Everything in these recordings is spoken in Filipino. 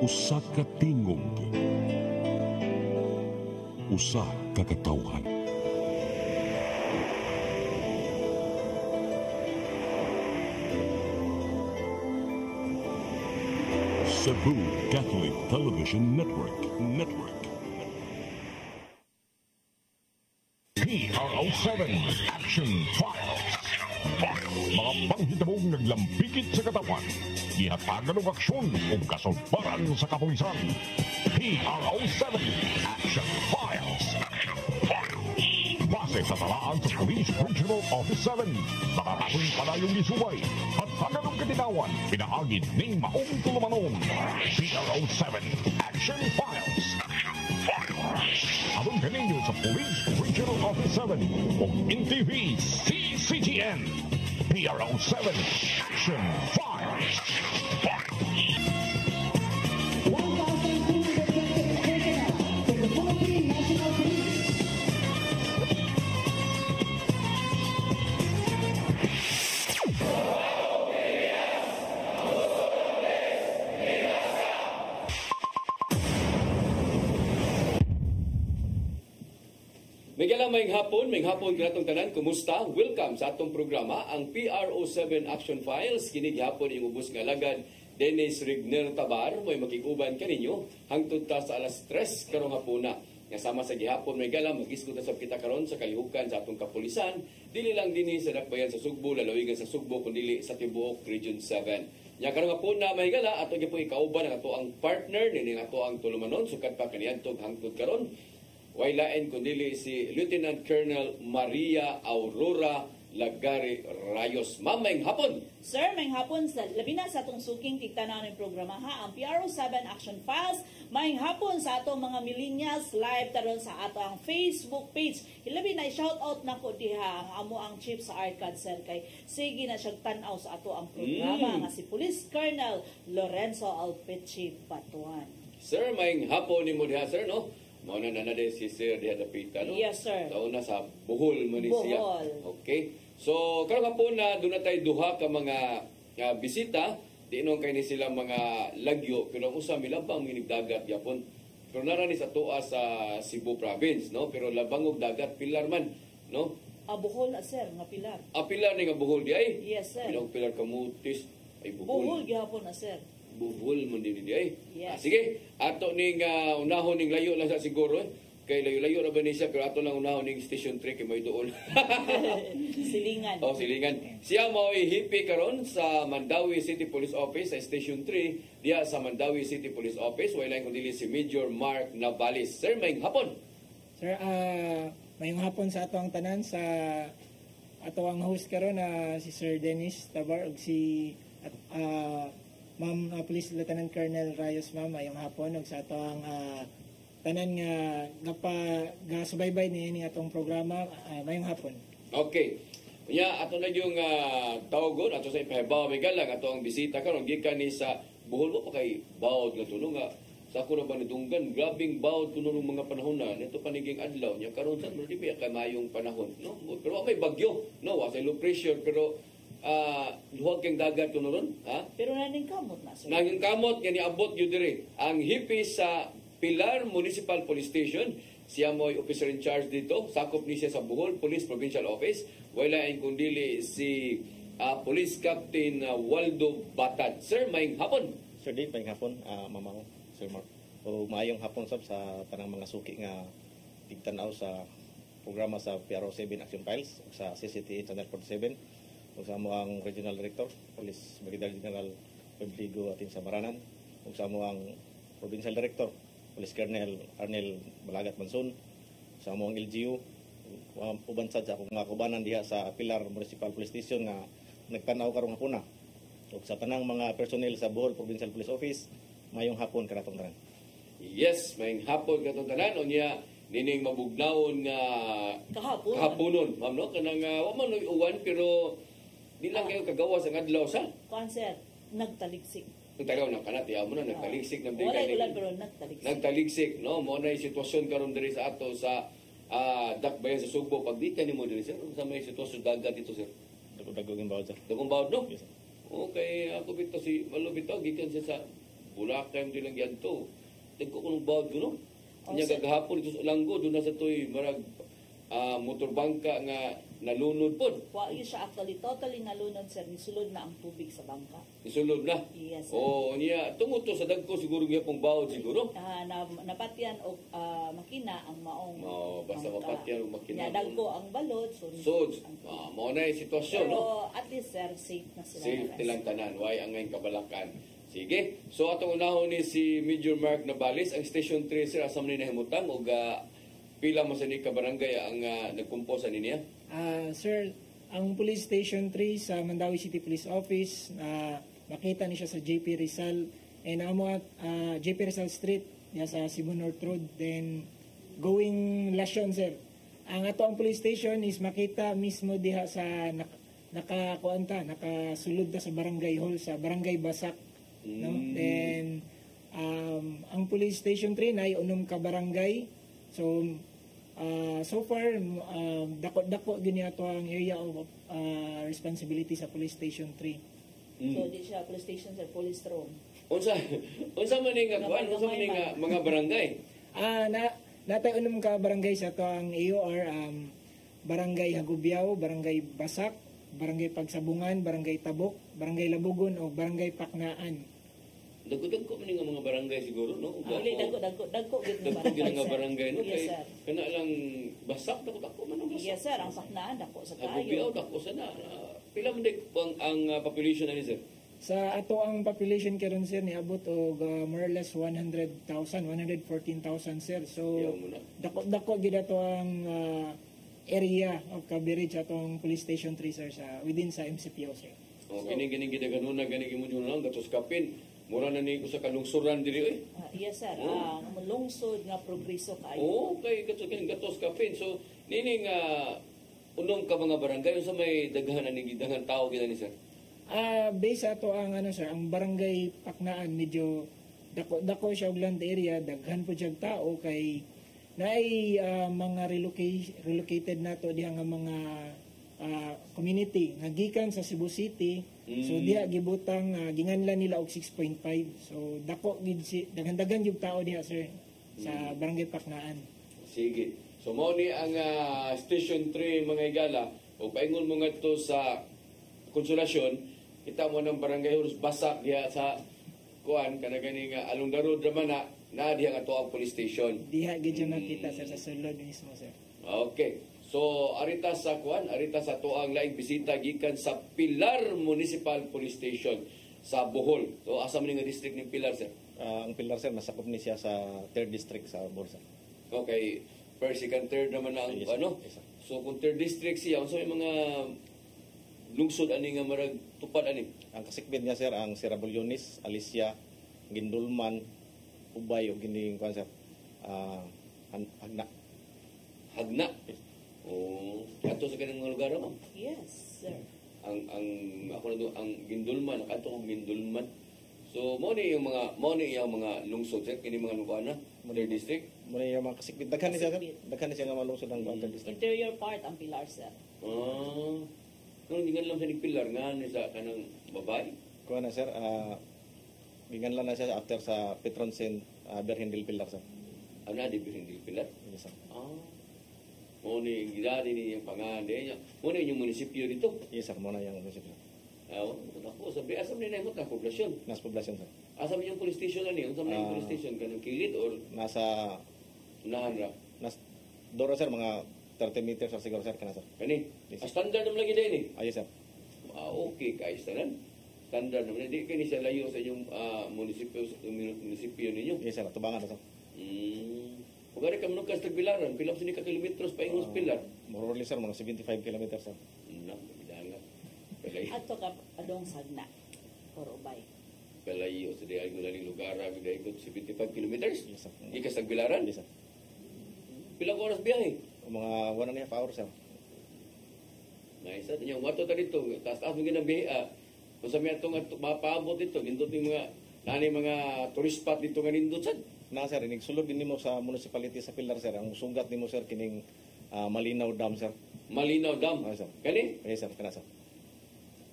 Usa ka tingog, usa ka katawhan. Cebu Catholic Television Network. PRO7 Action Files. Mga panghitabong naglambikit sa katawan, ihatagan ng aksyon o kasulbaran sa kapulisan. PRO7 Action Files. Base sa talaan sa Police Regional Office 7, nakatakoy palayong isubay at haganong katinawan, pinaagid ng maong tulumanon. PRO7 Action Files. Abang kaninyo sa Police Regional Office 7 o NTV CCTN. PRO7 Action Files. May hapon kinatong tanan, kumusta? Welcome sa atong programa, ang PRO7 Action Files. Kini gihapon yung ubos nga alagad Dennis Rigner Tabar, mo'y makikuban kaninyo hangtod ta sa alas 3 karong hapuna. Nga sama sa gihapon may gala, mag-isgot sa kita karon sa kalihukan sa atong kapulisan, dili lang dinhi sa dakbayan sa Sugbo, lalawigan sa Sugbo, kundi sa tibuok Region 7. Nya karong hapuna may gala, ato gyud ikauban ang ato ang partner nini ato ang tulumanon sukad pa kaniadtog hangtod karon. Wailain kundi si Lieutenant Colonel Maria Aurora Lagari Rayos. Ma'am, mayng hapon. Sir, mayng hapon. Labi na sa atong suking tigtanaw ng programa ha, ang PRO7 Action Files. Mayng hapon sa atong mga millennials live taron sa ato ang Facebook page. Ilabi na i-shout out na ko diha ang amo ang chief sa Arcad Sir kay sige na siyang tanaw sa ato ang programa nga si Police Colonel Lorenzo Alpechi Batuan. Sir, mayng hapon ni mo diha, sir, no? Mauna na din si Sir diha dapita, no? Yes, sir. Tauna sa Bohol, Manisya. Bohol. Okay. So, karong hapon na doon na tayo duha ka mga bisita. Di nung kayo ni sila mga lagyo. Pero ang usa, milabang minigdagat yapon. Pero narani sa tuwa sa Cebu Province, no? Pero labangog dagat, pilar man, no? Bohol na, sir, nga pilar. Pilar ni nga Bohol di ay? Yes, sir. Pilang pilar kamutis. Ay, Bohol, gihapon na, sir. Buhol man din di ay. Yes. Sige, ato ning unahon ning layo lang sa siguro. Kay layo-layo ra ba ni siya, pero ato lang unahon ning Station 3 kay may dool. Silingan. Silingan. Siya mo hipi karon sa Mandawi City Police Office sa Station 3 diya sa Mandawi City Police Office. Wala kung dili si Major Mark Navalis. Sir, mayng hapon. Sir, mayong hapon sa ato ang tanan sa ato ang host karon na si Sir Dennis Tabar ug si Ma'am Police Lieutenant Colonel Rayos, ma'am, mayong hapon ug sa ato ang tanan nga gasubaybay ni atong programa, mayong hapon. Okay. Kunya ato na yung tawagon ato sa ipahibaw may galang ato ang bisita karon gikan ni sa Bohol mo pa kay bawod nga tulong nga sa ako na ba nitunggan grabing bawod kuno ng mga panahon na nito paniging adlaw nya karon sa di ba kay mayong panahon, no? Pero may bagyo, no? Wa sa low pressure pero luwag kang dagat kuno ron, ha? Pero naning kamot na, sir. Nanging kamot kani abot gyud diri ang hipi sa Pilar Municipal Police Station. Siya mo'y officer in charge dito. Sakop ni siya sa Bohol Police Provincial Office. Wala ang kundili si Police Captain Waldo Batad. Sir, maying hapon. Sir Dave, maying hapon. Mamaw, Sir Mark. O maayong hapon sab sa tanang mga suki nga tigtanaw sa programa sa PRO7 Action Files sa CCTA Channel 47. Ug sa mo ang Regional Director, Police Brigadier General Rodrigo Atin Samaranan. Ug sa mo ang Provincial Director, Police Colonel Arnel Balagat Manson. Sa mo ang LGU, uban sad sa akong mga kubanan diha sa Pilar Municipal Police Station nga nagtanaw karong hapuna. Ug sa tanang mga personnel sa Bohol Provincial Police Office, mayong hapon kanatong tanan. Yes, mayong hapon kanatong tanan. Unya nining mabugnawon nga kahaponon, ma'am, no? Kanang wa man uwan pero di lang kayo kagawas ang adlaw sa Concert, nagtaliksik. Kung tagaw ng kanat, mo na nagtaliksik ng Wala ulan pero nagtaliksik. Nagtaliksik, no? Mo na yung sitwasyon karon diri sa ato sa dakbayan sa Sugbo. Pag di ka ni mo diri, sir, sa may sitwasyon dagat dito, sir. Dagong bawd, sir. Dagong bawd, no? Yes, sir. Okay, ako bito si malubito, gikan siya sa Bulacay di lang giadto. Dagko kuno bawd kuno. Nya sir. gagahapon dito sa Langgo doon na sa toy marag motorbangka nga nalunod pod. Wa yun siya actually totally nalunod sir, nisulod na ang tubig sa bangka. Isulod na. Yes, sir. Oh, niya tungod to sa dagko siguro gyapong bawd siguro. Napatyan og makina ang maong Basta mapatyan og makina. Dagko ang balod, so mao na yung sitwasyon, pero no? at least sir, safe na sila. Safe tilang tanan, way ang ngayon kabalakan. Sige, so atong unahon ni si Major Mark Nabales, ang Station 3 sir, asam ni nahimutan o pila mo sa ni ka barangay ang nagkumposa ni niya? Sir, ang Police Station 3 sa Mandawi City Police Office, makita ni siya sa JP Rizal, and amo at JP Rizal Street, ya sa Cebu North Road, then going Lasyon, sir. Ang ato ang police station is makita mismo diha sa nakasulod na sa barangay hall, sa barangay Basak. No? Then, ang police station 3 na ay unom ka barangay. So, so far, dako gini ato ang area of responsibility sa police station 3. So di siya police station sir, police room. Unsa man ni nga kuan, unsa man ni nga mga barangay? Natay unom ka barangay sa ato ang AOR, barangay Hagubiao, barangay Basak, barangay Pagsabungan, barangay Tabok, barangay Labugon o barangay Paknaan. Dagko man nga mga barangay siguro, no? Dili dagko gid Dagko gid nga sir. barangay, no? Yes, Kay sir. kana lang Basak dako man ang Basak. Yes sir, ang Paknaan dako sa Agubiao kaayo. dako sana. Pila man ang population ani sir? Sa ato ang population karon sir niabot og more or less 100,000, 114,000 sir. So Yaw mo na. dako gid ato ang area of coverage atong police station 3 sir sa within sa MCPO sir. O kini gidagano na gani gimo lang gatos kapin. Mura na ni ko sa kalungsuran diri oy. Yes sir, ang lungsod nga progreso kaayo. Oo, kay gatos kapin. So nini nga unom ka mga barangay sa may daghan ani gidangan tao gid ni sir. Base ato ang sir, ang barangay Paknaan medyo dako siya og land area, daghan po siyang tao kay naay mga relocated nato diha nga mga community nga gikan sa Cebu City. So diha gibutang ginganlan nila og 6.5. So dako gid daghan-daghan yung tao diha sir sa barangay Paknaan. Sige. So mao ni ang Station 3 mga igala o paingon mo ngadto sa Konsolasyon, kita mo ng barangay Horus Basak diha sa kuan kana gani nga Alungdaro Dramana na diha nga ang police station. Diha gid siya makita sir sa sulod mismo sir. Okay. So arita sa kuan, arita sa tuang laing bisita gikan sa Pilar Municipal Police Station sa Bohol. So asa man nga district ni Pilar sir? Ang Pilar sir, nasakop ni siya sa 3rd district sa Borsa. Okay. First, second, third naman ang Yes, ano. yes, sir. So kung third district siya, so may mga lungsod ani nga marag tupad ani. Ang kasikbid niya sir, ang Sirabulyonis, Alicia, Gindulman, Ubay o gining kuan sir. Hagna. Hagna. Oh, ato sa kanang mga lugar mo. Yes sir. Ang ako na doon, ang Gindulman, nakato kong Gindulman. So mo ni yung mga lungsod sir, kini mga lugar na, third district. Muna yung mga kasikbid. Daghan ni siya sir. Kasikbid. Daghan ni siya nga malungsod ng 3rd district. Interior part ang Pilar sir. Nung hindi lang sa ni Pilar nga ni sa kanang babae. Kuha na sir, ginganlan na siya after sa Petron Saint Virgen del Pilar sir. Ano di hindi Pilar? Yes sir. Mo ni gidari ni yung pangalan niya. Mo ni yung munisipyo dito. Yes sir, muna yung munisipyo. Ako sabi asam ni na mo ta poblasyon. Nas poblasyon sir. Asam yung police station ani, unsa man yung police station kanang kilid or Nasa, unahan ra. Doro sir, mga 30 meters or siguro sir, kana sir. Kani, Yes. standard naman lagi din ni. Yes sir. Okay, kayos na lang. Standard naman. Hindi kini siya layo sa inyong munisipyo ninyo. Yes sir, tubangan na sir. Kung gari ka manong sa Bilaran, pila sa ni ka kilometros pa ingos Pilar. More or less sir, mga 75 kilometers sir. Bidanga. Ato ka adong sagna. Or ubay. Palayo sa diay ko laling lugar, biday ko 75 kilometers. Yes sir. Ikas sa Bilaran. Yes sir. Pila ko oras biyahe. Mga 1.5 hours sir. Naisa niya wato ta dito, taas-taas mo ginabihi. Kung sa may atong mapaabot dito, gindot yung mga tourist spot dito nga nindot sad. Na sir, inigsulod din mo sa municipality sa Pilar sir. Ang sunggat nimo sir kining Malinaw Dam sir. Malinaw Dam. Yes sir. Kani? Yes sir, kana sir.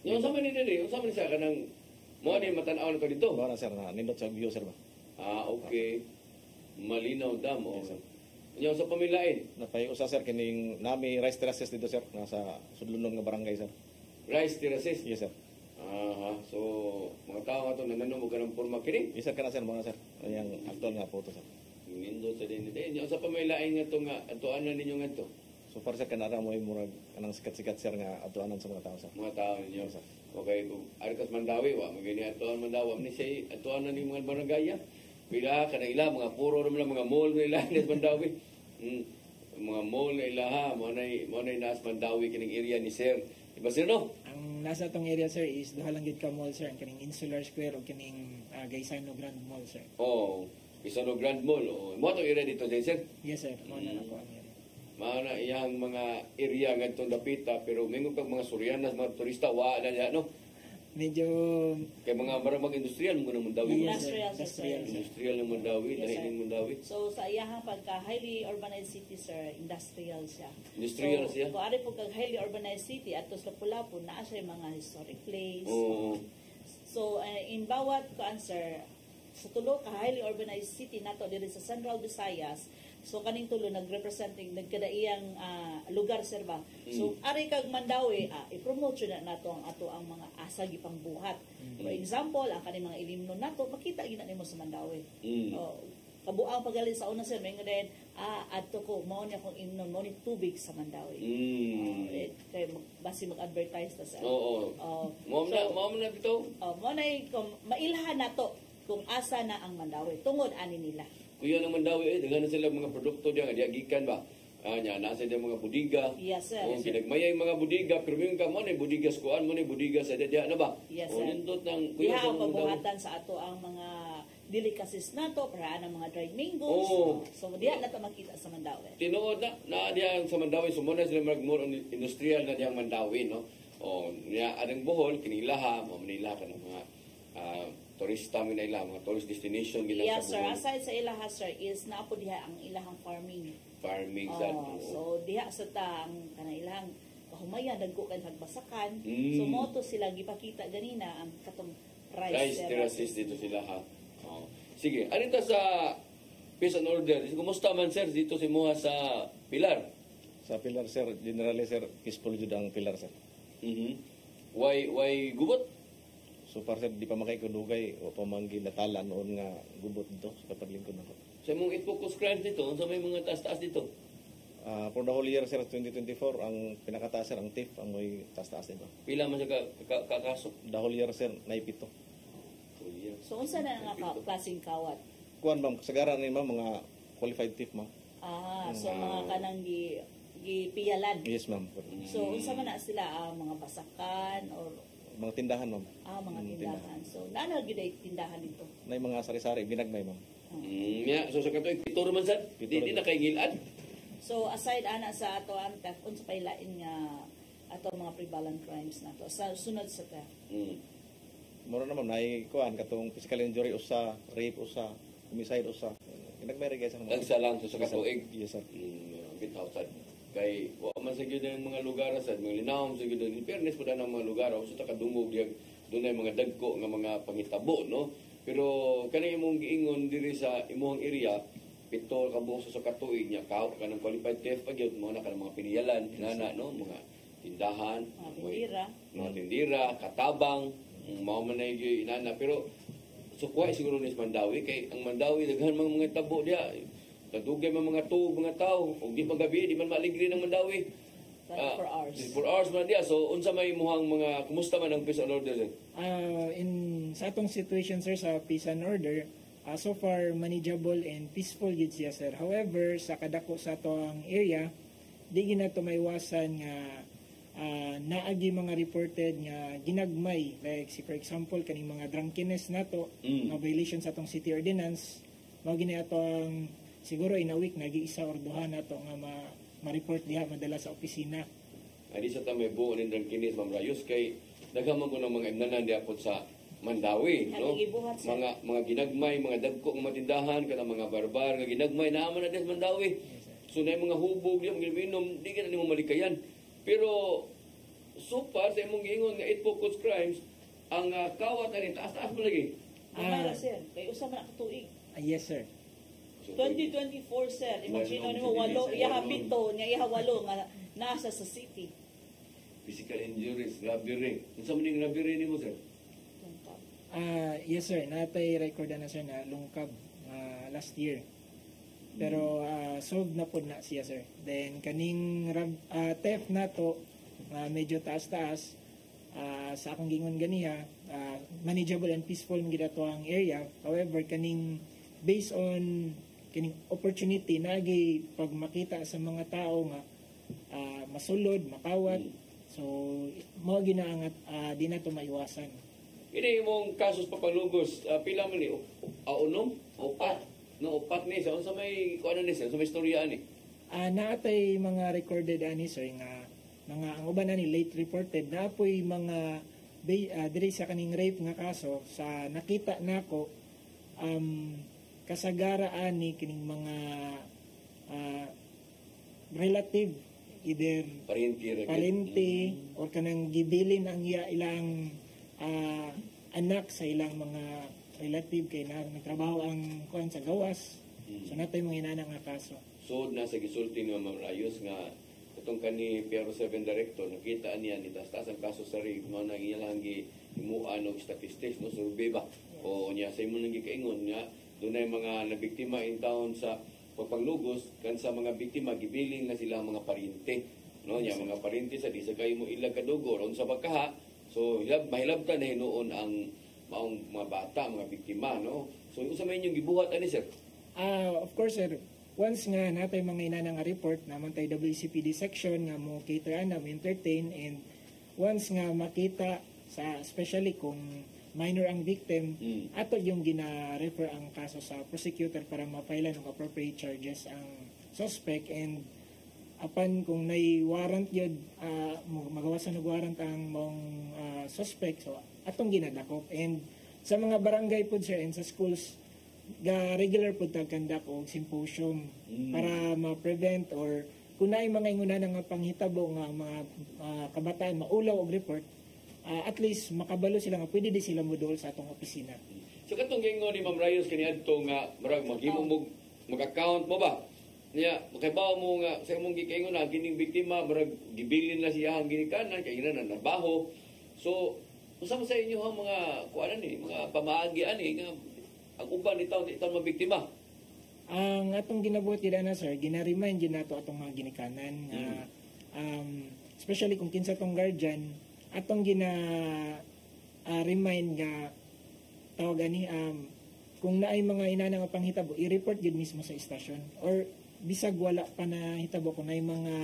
Yung sa man ni diri, yung sa man siya kanang Mo ni matanaw na to dito. Mao na sir na nindot sa view sir ba. Okay. Malinaw dam. Yes, sir. Nya sa pamilain, Napay usa sir kining nami rice terraces dito sir nasa sudlunon nga barangay sir. rice terraces. Yes sir. So mga tao nga to nananom og kanang porma kini. Isa ka na sir mo na sir. Yang actual nga photo sir. Nindo sa din din. Nya sa pamilain nga to nga atuan na ninyo nga to. So far sir kanara mo murag anang sikat-sikat sir nga atuanan sa mga tao sir. Mga tao ninyo. Yes, sir. Okay, kung arikas Mandawi wa magini atuan Mandawi ni say atuan na ni mga barangay. Pila kanang ila mga puro naman mga mall nila ni Mandawi. Mga mall na ilaha mo nay nas Mandawi kining area ni sir. Diba sir no? Ang nasa tong area sir is duha lang gid ka mall sir, ang kaning Insular Square o kining Gaisano Grand Mall sir. Oh, isa no Grand Mall. Oh, mo to area dito din sir. Yes sir, mao na ako ang area. Mao na iyang mga area ngadtong dapita pero mingo kag mga Suryanas mga turista wa na diha no. Medyo Kay mga barang industrial mo na Mandawi. Yes, sir. Industrial, Industrial, sir. Industrial ng Mandawi, Yes, dahil sir. ng Mandawi. So sa iyahang pagka highly urbanized city sir, industrial siya. Industrial so, siya? Kung ari po kag highly urbanized city ato sa Lapu-Lapu naa siya mga historic place. Oo. So in bawat answer sa tulo ka highly urbanized city nato diri sa Central Visayas, so kaning tulo nagrepresenting nagkadaiyang lugar sir ba. So ari kag Mandawi i-promote yun na nato ang ato ang mga asa gipang buhat. For example, ang kaning mga ilimnon nato makita gina nimo sa Mandawi. Oh, kabuang pagaling sa una sir may nga din adto ko mao ni akong imnon mao ni tubig sa Mandawi. Kay basi mag-advertise ta sa. Oo. Mo na bitaw. Mo na mailhan nato kung asa na ang Mandawi tungod ani nila. Kuya ng Mandawi daghan na sila mga produkto diya nga diya gikan ba. Nya nasa diya mga budiga. Yes sir. O kinagmayay mga budiga pero mingon ka mo na budiga sa kuan mo na budiga sa diya na ba. Yes, O sir. nindot ng Diha sa ang Mandawi. pabuhatan sa ato ang mga delicacies nato para ang mga dried mangoes. Oo. So diha nato makita sa Mandawi. Tinuod na diya sa Mandawi sumuna sila more industrial na diya Mandawi no. O niya adang Bohol kinilaha mo Manila ka ng mga turista mi na ila mga tourist destination gila Yes sa sir, Bohol. aside sa ilaha sir is naapo diha ang ilahang farming. Farming sa So diha sa tang kanailang kahumayan dagko kay hagbasakan. Mm. So moto sila gipakita ganina ang katong rice terraces dito sila ha. Oh. Sige, anita sa peace and order. Kumusta man sir dito si Muha sa Pilar? Sa Pilar sir, generally sir, peaceful jud ang Pilar sir. Why gubot? So far sir, di pa makaikudugay o pamanggi natala noon nga gubot dito sa paglingkod nako. Sa mong focus crimes dito, sa may mga taas-taas dito. For the whole year sir 2024 ang pinakataas sir ang TIF ang may taas-taas nito. Pila man sa kakasok? The whole year sir naipito. So unsa na nga klaseng kawat? Kuan ma'am, kasagaran ni ma'am mga qualified TIF ma'am. So mga kanang gipiyalan. Yes ma'am. So unsa man na sila mga basakan or Mga tindahan ma'am. mga tindahan. So naano gyud ay tindahan dito. Nay mga sari-sari binagmay ma'am. So sa katoy pitor man sad, di na kay gilad. So aside ana sa ato ang unsa pay lain nga ato mga prevalent crimes nato sa sunod sa ta. Mura naman nay kuan katong physical injury usa, rape usa, homicide usa. Binagmay ra guys ang Nagsa lang sa katuig. Yes sir. Bitaw sad. Kay wa man sa gyud ang mga lugar sad, mga linawon sa gyud. In fairness pud ang mga lugar usa ta kadungog diag dunay mga dagko nga mga pangitabo no. Pero kani imong giingon diri sa imong area pito ka buok sa katuig nya ka kanang qualified theft pa gyud mo na kanang mga piniyalan inana no mga tindahan mga tindira katabang mao man ay gyud inana pero sukway siguro ni Mandawi kay ang Mandawi daghan mga tabo diha kadugay mga tuog mga tao ug di man gabi di man maligri ng Mandawi 24 hours. 24 hours man diha so unsa may muhang mga kumusta man ang peace and order sir? Sa atong situation sir sa peace and order, so far manageable and peaceful gid siya sir. However, sa kadako sa atong area, di ginato maiwasan nga naagi mga reported nga ginagmay like for example kaning mga drunkenness nato nga violation sa atong city ordinance mao gini atong siguro in a week nagi-isa or duha nato nga ma-report diha madala sa opisina. Adi sa tamay buo ni Drangkinis Ma'am Rayos kay daghaman ko ng mga imnanan diha pod sa Mandawi no Nagibuhat, sir. mga ginagmay mga dagko nga matindahan kana mga barbar nga ginagmay naaman na sa Mandawi so na mga hubog diha mga minom di ka na nimo malikayan pero so far sa imong giingon nga 8 focus crimes ang kawat ani taas-taas mo lagi. Gamay ra sir, kay usa man ka tuig. Yes, sir. 2024 sir, imagine Well, mo walo, sa iha walong. pito, niya iha walo nga nasa sa city. Physical injuries, robbery. Unsa man ning robbery nimo sir? Yes, sir. Natay record na sir na lungkab last year. Pero solved na po na siya, sir. Then kaning theft na to, medyo taas-taas. Sa akong gingon ganiha, manageable and peaceful ng ginato ang area. However, kaning based on kining opportunity nagi pag makita sa mga tao nga masulod, makawat. So mao ginaangat di na to maiwasan. Ini imong kasos papalugos, pila man ni unom, upat. No, upat ni sa unsa may kuan ni sa may istorya ni. Naatay mga recorded ani sir nga mga ang uban ani late reported na apoy mga diri sa kaning rape nga kaso sa nakita nako kasagaraan ni kining mga relative either palente or kanang gibilin ang ilang anak sa ilang mga relative kay nagtrabaho ang kuan sa gawas. So natay mga inana nga kaso. So na sa gisulti nga mamrayos nga itong kani Piero 7 director nakita niya ni taas ang kaso sa rape mo nang ilang himuan og statistics no survey ba o niya sa imo nang gikaingon nga dunay mga nabiktima in town sa pagpanglugos kan sa mga biktima gibiling na sila mga paryente no nya mga paryente sa di sa kay mo ilag kadugo ron sa pagkaha so mahilabtan na hinuon ang maong mga bata mga biktima no so unsa may inyong gibuhat ani sir? Of course sir, once nga natay mga inana nga report naman tay WCPD section nga mo cater na mo entertain and once nga makita sa especially kung minor ang victim ato yung gina-refer ang kaso sa prosecutor para ma-file ng appropriate charges ang suspect and apan kung nay warrant yun magawasan og warrant ang mong suspect so atong ginadakop and sa mga barangay pud sir and sa schools regular pud tagkandak og symposium para ma-prevent or kung naay mga inguna nga panghitabo nga mga kabataan maulaw og report at least makabalo sila nga pwede di sila modol sa atong opisina. So katong gingon ni Ma'am Rayos kani adto nga murag maghimo mo mag-account mo ba? Niya makibaw mo nga sa imong gikaingon na kining biktima murag gibilin na siya ang ginikanan kay ina na nabaho. So usa sa inyo ang mga kuan ni mga pamaagi ani nga ang uban itaw mabiktima. Ang atong ginabuti na sir, gina-remind yun nato atong mga ginikanan nga especially kung kinsa tong guardian atong remind nga tawag ani kung naay mga inana nga panghitabo i-report gid mismo sa istasyon or bisag wala pa na hitabo kung naay mga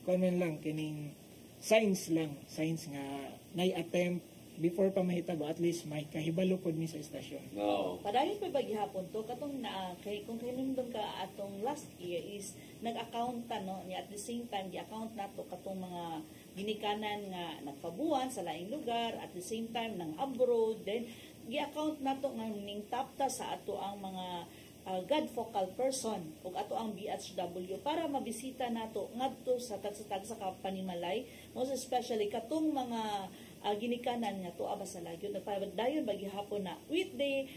comment lang kining signs nga nay attempt before pa mahitabo at least may kahibalo pod mi sa istasyon. No. Padayon pa bagyapon to katong na kay kung hinumdum ka atong last year is nag-account ta no niya at the same time gi-account nato katong mga ginikanan nga nagpabuan sa laing lugar at the same time nang abroad then gi-account nato nga ning tapta sa ato ang mga God focal person ug ato ang BHW para mabisita nato ngadto sa tag sa Panimalay most especially katong mga ginikanan nga tuwa ba sa lagyo nagpadayon bagihapon na with the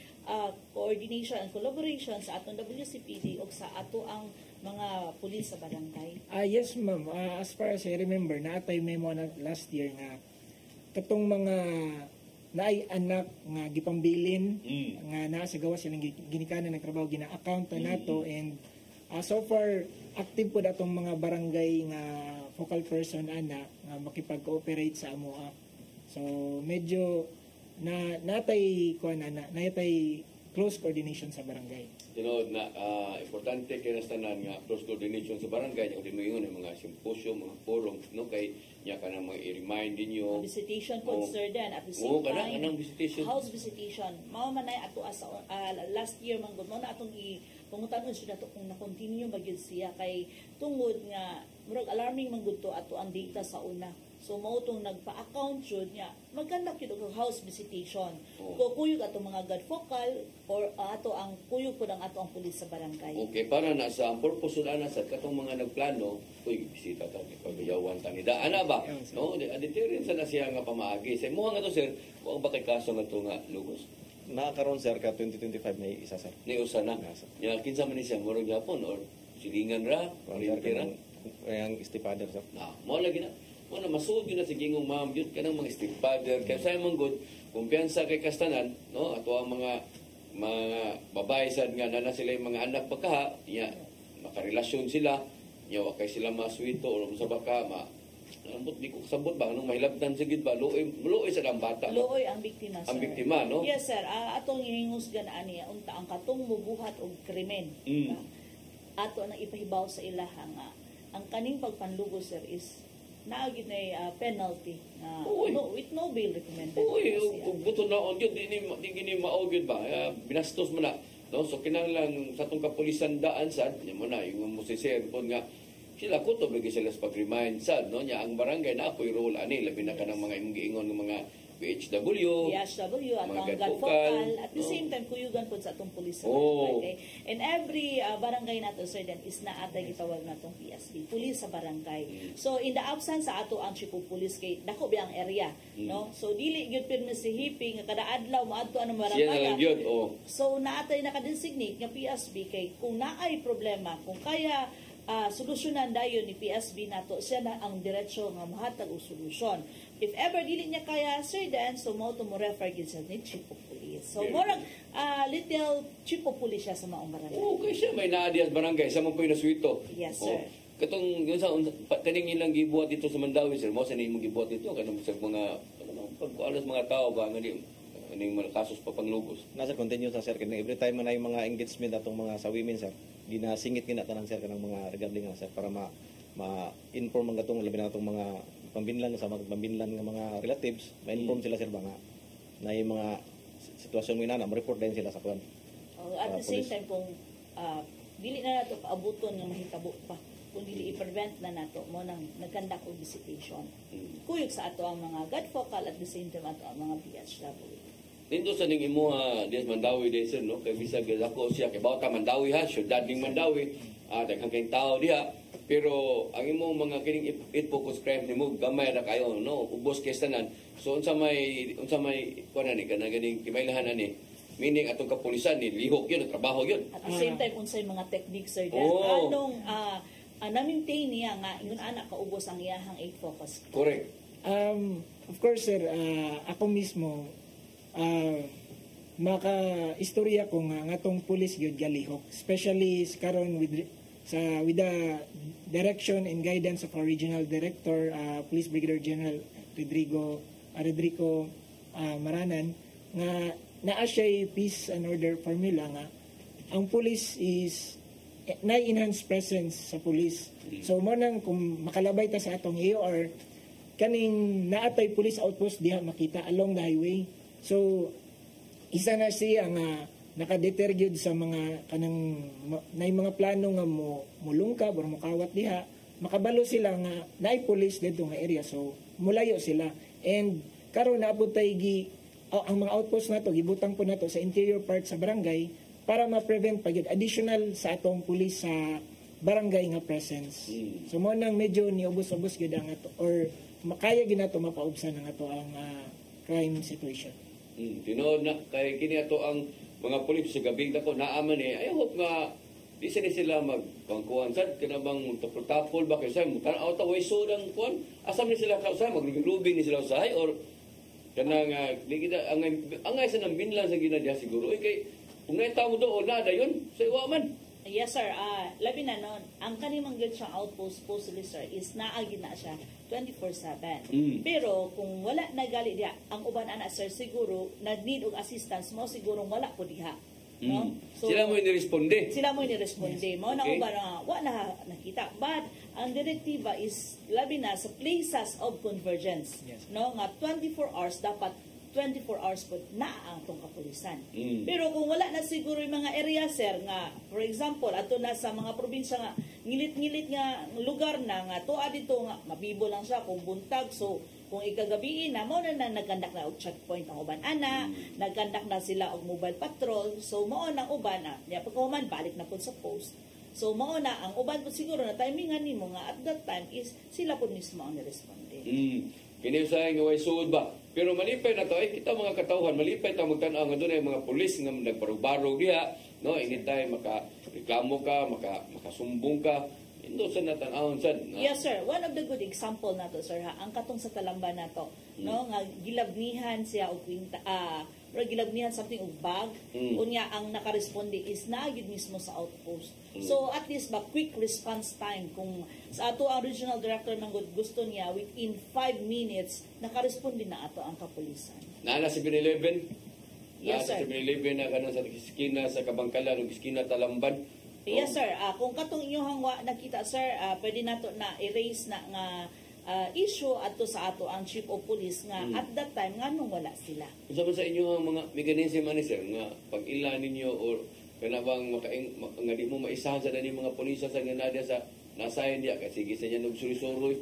coordination and collaboration sa atong WCPD ug sa ato ang mga pulis sa barangay. Yes ma'am, as far as I remember naatay memo na last year nga katong mga naay anak nga gipambilin nga naa sa gawas silang ginikanan ng trabaho gina-account nato and so far active pud atong mga barangay nga focal person ana nga makipag-cooperate sa amoa. So medyo natay close coordination sa barangay. Tinod na importante kay nastanan nga close coordination sa barangay kung di mo ingon mga symposium, mga forum no kay nya kanang mga i-remind ninyo Visitation concern din at the same time kanang visitation house visitation mao man ay ato as last year man gud mo na atong pangutanon siya nato kung na-continue magyud siya kay tungod nga murag alarming man gud to ato ang data sa una So mao tong nagpa-account jud niya. Magkandak yun og house visitation. Oo. Ko kuyog ato mga god focal or ato ang kuyog po ang ato ang pulis sa barangay. Okay, para na sa ang purpose na sa katong mga nagplano, uy, bisita ta ni pagayawan ta ni da. Ana ba? No, deterrent sa na siya nga pamaagi. Sa mo nga to sir, kung ba kay kaso nga to nga lugos. Nakakaroon sir ka 2025 may isa sir. Ni usa na. Ya kinsa man ni siya murag gyapon or silingan ra, Sir oriente ra. ang stepfather sir. Na, mo lagi na. Mo na masud yun na sa gingong ma'am yun kanang mga stepfather kaya sa mong good kumpiyansa kay kastanan, no? Ato ang mga babae sad nga na sila yung mga anak pagkaha, niya makarelasyon sila, niya wa kay sila maswito o sa baka ambot di ko sabot ba anong mahilabtan sa gid ba luoy sa ang bata. Luoy ang biktima, sir. Ang biktima, no? Yes, sir. Atong hingusgan ani unta ang katong mubuhat og krimen. Mm. Ato nang ipahibaw sa ilaha nga ang kaning pagpanlugos, sir, is naagid na penalty na Uy. with no bail recommended. Uy, Kasi, ug buto na on yun, di gini maogid ba? Binastos mo na. No? So kinahanglan sa tong kapulisan daan sad, mo na yung mo si sir po nga sila kutob lagi sila sa pag-remind sad, no? Nya ang barangay na ako'y role ani labi na kanang mga imong giingon ng mga PHW, PHW at mga ang God God Vocal, Focal at the no? same time kuyugan po sa atong pulis sa Oh. barangay. And every barangay nato, sir, then is naatay gitawag natong PSB, pulis sa barangay. So in the absence sa ato ang chief of police kay dako ba ang area, no? So dili gyud pirmi si Hippie nga kada adlaw moadto ang siya na lang yun, barangay. oh. So naatay nakadesignate nga PSB kay kung naay problema, kung kaya solusyonan dayon ni PSB nato, siya na ang diretsyo nga mahatag og solusyon. If ever dili niya kaya, sir, then so mo to mo refer gid sa ni chief of police. So Yeah. murag little chief of police siya sa maong barangay. Okay siya, may naadias barangay, sa mga pinaswito. Yes, sir. Katong yun sa kaning ilang gibuhat dito sa Mandawi, sir, mo sa nimo gibuhat dito kanang sa mga pagkualas mga tao ba nga ni mga kasos pa panglugos. Nasa continue sa sir kini every time man ay mga engagement atong mga sa women sir ginasingit gina tanan sir kanang mga regarding sir para ma-inform ang gatong labi na atong mga pambinlan sa mga pambinlan nga mga relatives ma-inform sila sir ba nga na yung mga sitwasyon mo na ma-report din sila sa kwan. At the same Police. time kung dili na nato paabuton nga mahitabo pa, kung dili i-prevent na nato mo nang nagkandak og visitation. Kuyog sa ato ang mga God Focal at the same time ato ang mga PHW. Dito sa ning imo Dias Mandawi din sir, no? Kay bisag ako siya kay bawta Mandawi ha, syudad ning Mandawi. Daghang kayong tao diha. Pero ang imong mga kining it focus crime nimo gamay ra kayo, no? Ubos kay tanan. So unsa may kuan ni kana ganing kimaylahan ani. Meaning atong kapulisan ni lihok yun, trabaho yun. At the same time unsay mga techniques, sir, Oh. anong na-maintain niya nga ingon anak kaubos ang iyahang 8 focus. Correct. Of course, sir, ako mismo, maka-istorya ko nga tong pulis gyud galihok, especially karon with the direction and guidance of our regional director, Police Brigadier General Rodrigo Maranan, nga naa siya peace and order formula nga ang police is na-enhance presence sa police. So mo nang kung makalabay ta sa atong AOR, kaning naatay police outpost diha makita along the highway. So isa na siya nga nakadeter gyud sa mga kanang nay mga plano nga mulungkab or mukawat diha, makabalo sila nga naay police dito nga area, so mulayo sila. And karon naabot tay ang mga outpost nato gibutang po nato sa interior part sa barangay para ma-prevent pa gyud additional sa atong police sa barangay nga presence. So mo nang medyo niubos-ubos gyud ang ato or makaya gyud nato mapaubsan ang ato ang crime situation. Tinood na kay kini ato ang mga pulis sa gabing dako naaman I hope nga di sila magpangkuhan sad kinabang tapol ba kay sa mutanaw ta way sudang kuan asam ni sila sa maglubing ni sila usahay or kanang di kita angay sa nang binlan sa ginadya siguro kay kung naitaw doon na dayon sa iwaman. Yes, sir. Labi na nun, ang kanimang gyud siyang outpost postly, sir, is naagi na siya 24/7. Pero kung wala na gali diha, ang uban ana, sir, siguro nag-need og assistance mo, siguro wala po diha. No? So, Sila mo ni-responde. sila mo ni-responde. Mo na Okay. uban nga wala nakita. But ang direktiba is labi na sa places of convergence. Yes. No, nga 24 hours dapat 24 hours po na ang tong kapulisan. Mm. Pero kung wala na siguro yung mga area, sir, nga, for example, ato na sa mga probinsya nga, ngilit-ngilit nga lugar na nga, tuwa dito nga, mabibo lang siya kung buntag, so, kung ikagabiin na, mo na nagkandak na og checkpoint ang uban ana, nagkandak na sila og mobile patrol, so mao na uban na, niya pagkahuman, balik na po sa post. So mao na, ang uban po siguro na timingan nimo nga at that time is sila po mismo ang niresponde. Kini usahay nga way suod ba. Pero malipay na to ay kita mga katawhan, malipay ta magtan-aw nga dunay mga pulis nga nagbarog-barog diha, no, anytime maka-reklamo ka, makasumbong ka. Indo sa natan-ahon sad. Yes, sir. One of the good example nato, sir, ha, ang katong sa Talamba nato, no, nga gilabnihan siya og kwinta, or gilabnihan something og bag, unya ang nakaresponde is naagid mismo sa outpost. So at least ba quick response time kung sa ato ang regional director ng gusto niya within 5 minutes nakaresponde na ato ang kapulisan. Naana si 7-Eleven. Yes, sir. Sa 7-Eleven na kanon sa iskina sa Kabangkalan ug iskina Talamban. Yes, sir. Kung katong inyong nakita, sir, pwede nato na erase na nga issue ato sa ato ang chief of police nga at that time nga nung wala sila. Unsa man sa inyo ang mga mechanism ani sir nga pag ila ninyo or kana bang nga di mo maisahan sa dani mga pulis sa nga sa nasayan diya kasi sige sa inyo nagsuroy-suroy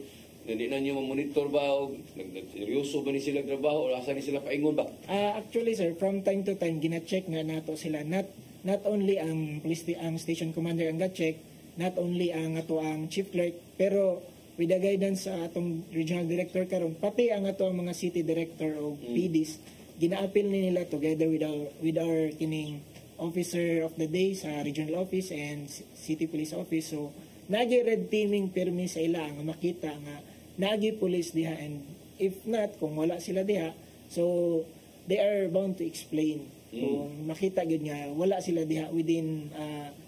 hindi na niyo monitor ba o nagseryoso ba ni sila trabaho o asa ni sila paingon ba? Actually, sir, from time to time, gina-check nga nato sila. Not only ang ang station commander ang ga-check, not only ang ato ang chief clerk, pero with the guidance sa atong regional director karon, pati ang ato ang mga city director o PDs, gina-appeal ni nila together with our kining officer of the day sa regional office and city police office. So, nagi red teaming permi sa ila nga makita nga nagi police diha, and if not, kung wala sila diha, so they are bound to explain. Kung makita gyud nga wala sila diha within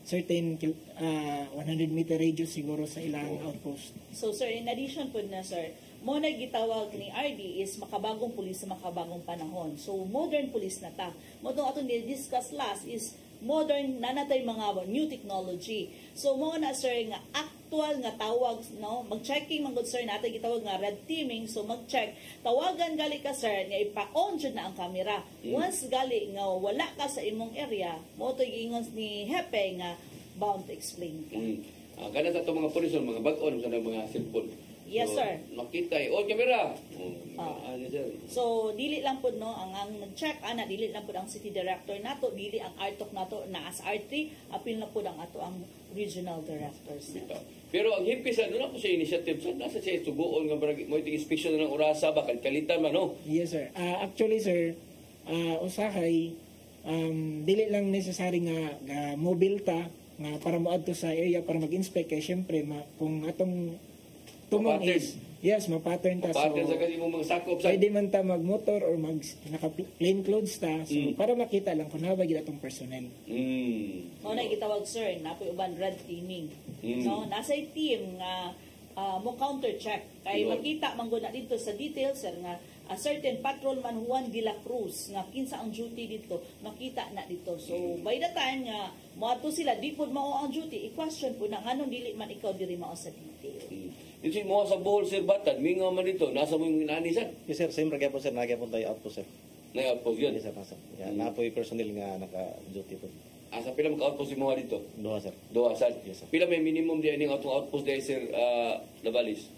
certain 100 meter radius siguro sa ilang outpost. So sir, in addition po na sir, mo na gitawag ni RD is makabagong pulis sa makabagong panahon. So modern police na ta. Mo tong atong discuss last is modern na natay mga new technology. So mo na sir nga actual nga tawag, no, mag-checking man gud sir natin gitawag nga red teaming. So mag-check tawagan gali ka sir nga ipa-on jud na ang camera. Once gali nga wala ka sa imong area, mo to giingon ni Hepe nga bound to explain ka. Kana sa itong mga pulis mga bag-on sa mga cellphone. Yes, so, sir. Makita on camera. Ano sir? So dili lang pud no ang nag-check ana, dili lang pud ang city director nato, dili ang RTOC nato na as R3, apil na pud ang ato ang regional directors. Pero ang hipis ano na po sa initiative sa nasa siya tuguon nga barang mo iting inspection ng orasa ba kalitan man no? Yes, sir. Actually, sir, usahay dili lang necessary nga mobile ta nga para moadto sa area para mag-inspect kay syempre kung atong tumong is yes, ma-pattern ta. Pattern so, sa kasi mga sakop sa pwede man ta mag-motor or naka-plain clothes ta. So, para makita lang kung nabagid atong personnel. Mao na gitawag sir, napoy uban red teaming. No, nasa team nga mo counter check kay makita man gud na dito sa details sir nga a certain patrolman Juan de la Cruz nga kinsa ang duty dito makita na dito. So by the time nga moadto sila di pud mao ang duty, i-question po na nganong dili man ikaw diri mao sa detail. Dito mo sa Bohol sir Batan, minga man dito, nasa mo yung inani sir. Yes, sir, same ra po sir, nagyapon tayo outpost sir. Na-outpost yun. Yes, sir, nasa. Na po yung personnel nga naka-duty po. Sa pila mag-outpost yung mga dito? Duha sir. Duha sir. Yes, sir. Pila may minimum di aning outpost dahil sir Navalis?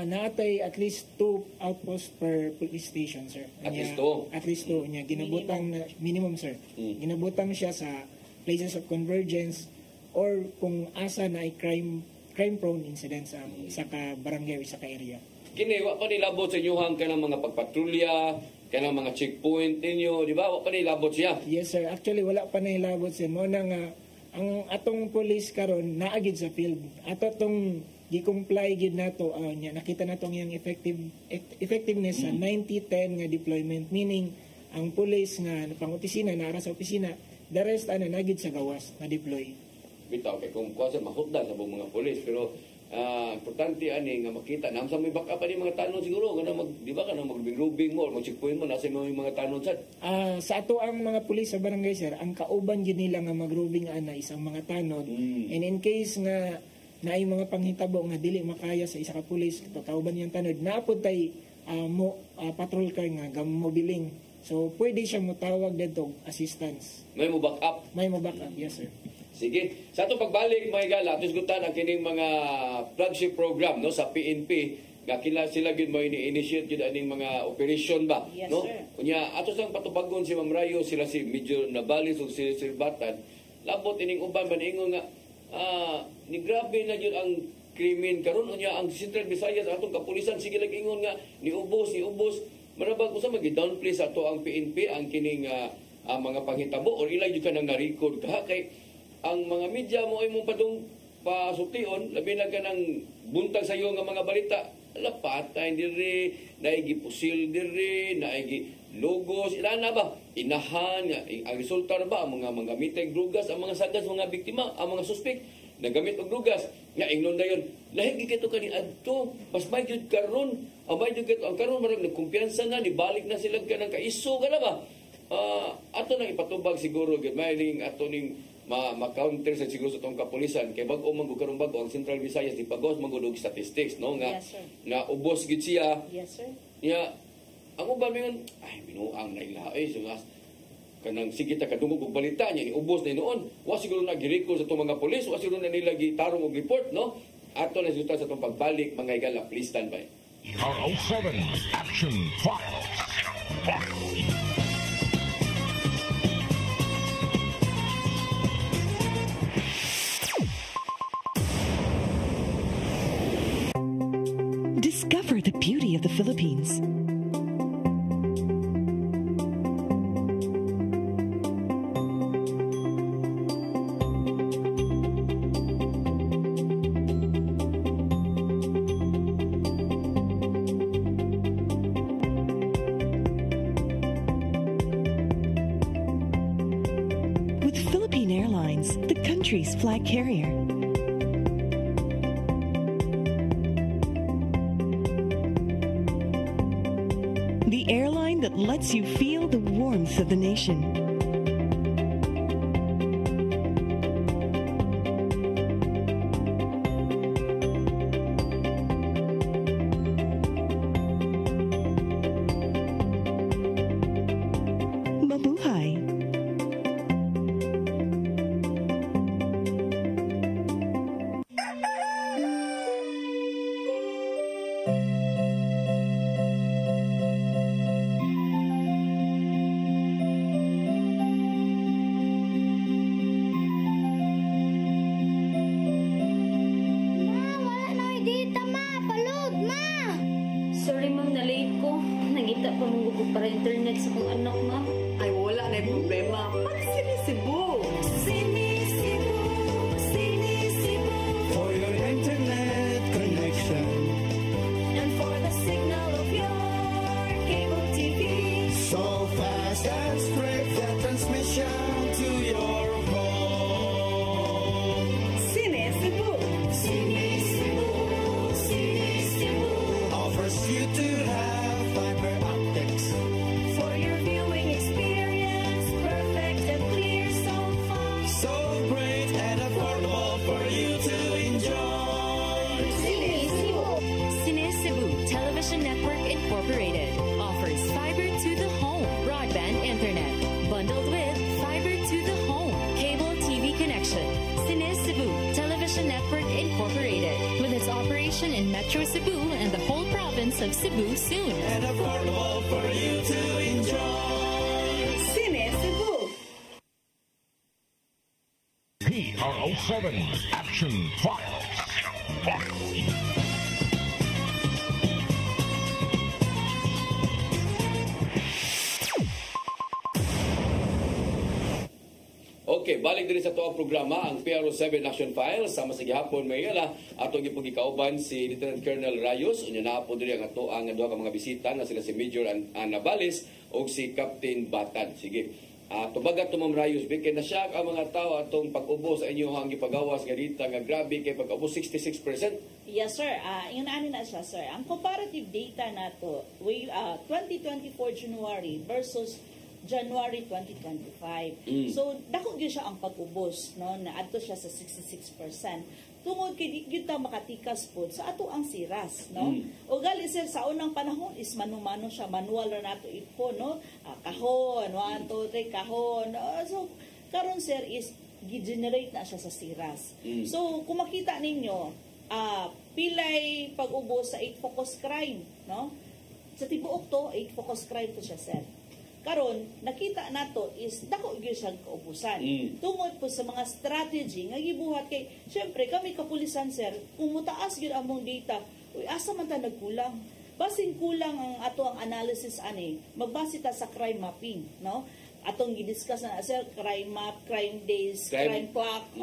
Naatay at least 2 outposts per police station, sir. At least 2? At least 2. Ginabutang minimum, sir. Ginabutang siya sa places of convergence or kung asa na ay crime-prone incidents sa isa ka barangay o isa ka area. Kini, wa pa nilabot sa inyuhang kanang mga pagpatrolya, kanang mga checkpoint ninyo, di ba? Wa pa nilabot siya? Yes, sir. Actually, wala pa nilabot siya. Mo na nga, ang atong police karon naagid sa field. Ato tong gi-comply gid nato nakita nato ang effectiveness sa 90-10 nga deployment, meaning ang police nga pang-opisina naara sa opisina, the rest nagid sa gawas na deploy. Bitaw kay kung kuha sa mahutda sa mga pulis, pero importante ani nga makita nam sa may baka pa ni mga tanon siguro kana di ba kana magrubing mo or mag-checkpoint mo nasa mo yung mga tanon sad. Sa ato ang mga pulis sa barangay sir, ang kauban gid nila nga magrubing ana isang mga tanod. And in case nga naay mga panghitabo nga dili makaya sa isa ka pulis, kauban yung tanod, naapod tay patrol car nga gamobiling So pwede siya motawag dito assistance. May mo back up. May mabackup, yes sir. Sige. Sa atong pagbalik mga igala, tusgutan ang kining mga flagship program no sa PNP nga sila gid mo ini-initiate gid aning mga operation ba Yes, no? sir. Unya ato sang patubagon si Ma'am Rayo, sila si Major Navalis ug si Sir Batan. Labot ining uban man ingon nga ni grabe na gyud ang krimen karon unya ang Central Visayas atong kapulisan sige lang ingon nga ni ubos marabag usa magi-downplay sa ato ang PNP ang kining mga panghitabo or ilay gyud ka nang na-record ka kay ang mga media mo ay mong padung pasuktion labi na ka ng buntag sa iyo nga mga balita lapatay diri naigi pusil diri naigi logos ilan na ba inahan nga ang resulta ba ang mga mitay drugas ang mga sagas mga biktima ang mga suspek nagamit og drugas nga ingnon dayon lahi gito kani adto mas may jud karon ang may jud ang karon marag nagkumpiyansa na nibalik na sila kanang kaiso kana ba ato nang ipatubag siguro gid may ning ato ning ma-counter sa siguro sa tong kapulisan kay bag-o man gud karon bag-o ang Central Visayas di pagos man gud og statistics no nga Yes, sir. nga ubos gid siya Yes, sir. niya ang uban mingon ay binuang na ilahay so kanang sige ta kadungog og balita niya ubos na noon wa siguro na giriko sa tong mga pulis wa siguro na nila gitarong og report no ato na resulta sa tong pagbalik mga igala please stand by. PRO7 Action Files. Discover the beauty of the Philippines. With Philippine Airlines, the country's flag carrier. The airline that lets you feel the warmth of the nation. Mabuhay. Wala na dita ma, palod ma. Sorry ma'am, na-late ko. Nangita pa mong gusto para internet sa kong anak ma'am. Ay, wala na yung problema. Pag sinisibo. Sinisibo, sinisibo. For your internet connection. And for the signal of your cable TV. So fast and straight the transmission to your home. Sinisibo. Sinisibo, sinisibo. Offers you to have fiber optics. For your viewing experience, perfect and clear so far. So great and affordable for you to enjoy. Sinisibo. Cine-Cebu Television Network Incorporated offers fiber to the home broadband internet bundled with fiber to the home cable TV connection. Cine-Cebu Television Network Incorporated with its operation in Metro Cebu and the whole province of Cebu soon. And affordable for you to enjoy. Sinisibo. PRO7 Action Files. Okay, balik din sa tuwang programa ang PRO7 Action Files sama sa gihapon may ila atong gipong gikauban si Lieutenant Colonel Rayos unya na po diri ang ato ang duha ka mga bisita nga sila si Major Navalis o si Captain Batan. Sige. Tubagat to Ma'am Rayos bigay na siya ang mga tao atong pag-ubos sa inyo ang gipagawas nga dita nga grabe kay pag-ubos 66%. Yes, sir. Yun ano na siya, sir. Ang comparative data na to, 2024 January versus January 2025. So dako gyud siya ang pag-ubos, no, na adto siya sa 66%. Tungod kay di gyud ta makatikas pod sa ato ang siras, no. O gali sir sa unang panahon is manumano siya, manual ra nato ipon, no. Kahon, 1 2 3 kahon. So karon sir is gi-generate na siya sa siras. So kung makita ninyo, pilay pag-ubos sa 8 focus crime, no. Sa tibuok to 8 focus crime to siya sir. Karon nakita nato is dako gyud siyang kaubusan. Tungod po sa mga strategy nga gibuhat kay syempre kami kapulisan sir, kung mutaas gyud among data, uy asa man ta nagkulang. Basin kulang ang ato ang analysis ani, magbase ta sa crime mapping, no? Atong gidiscuss na sir, crime map, crime days, crime clock.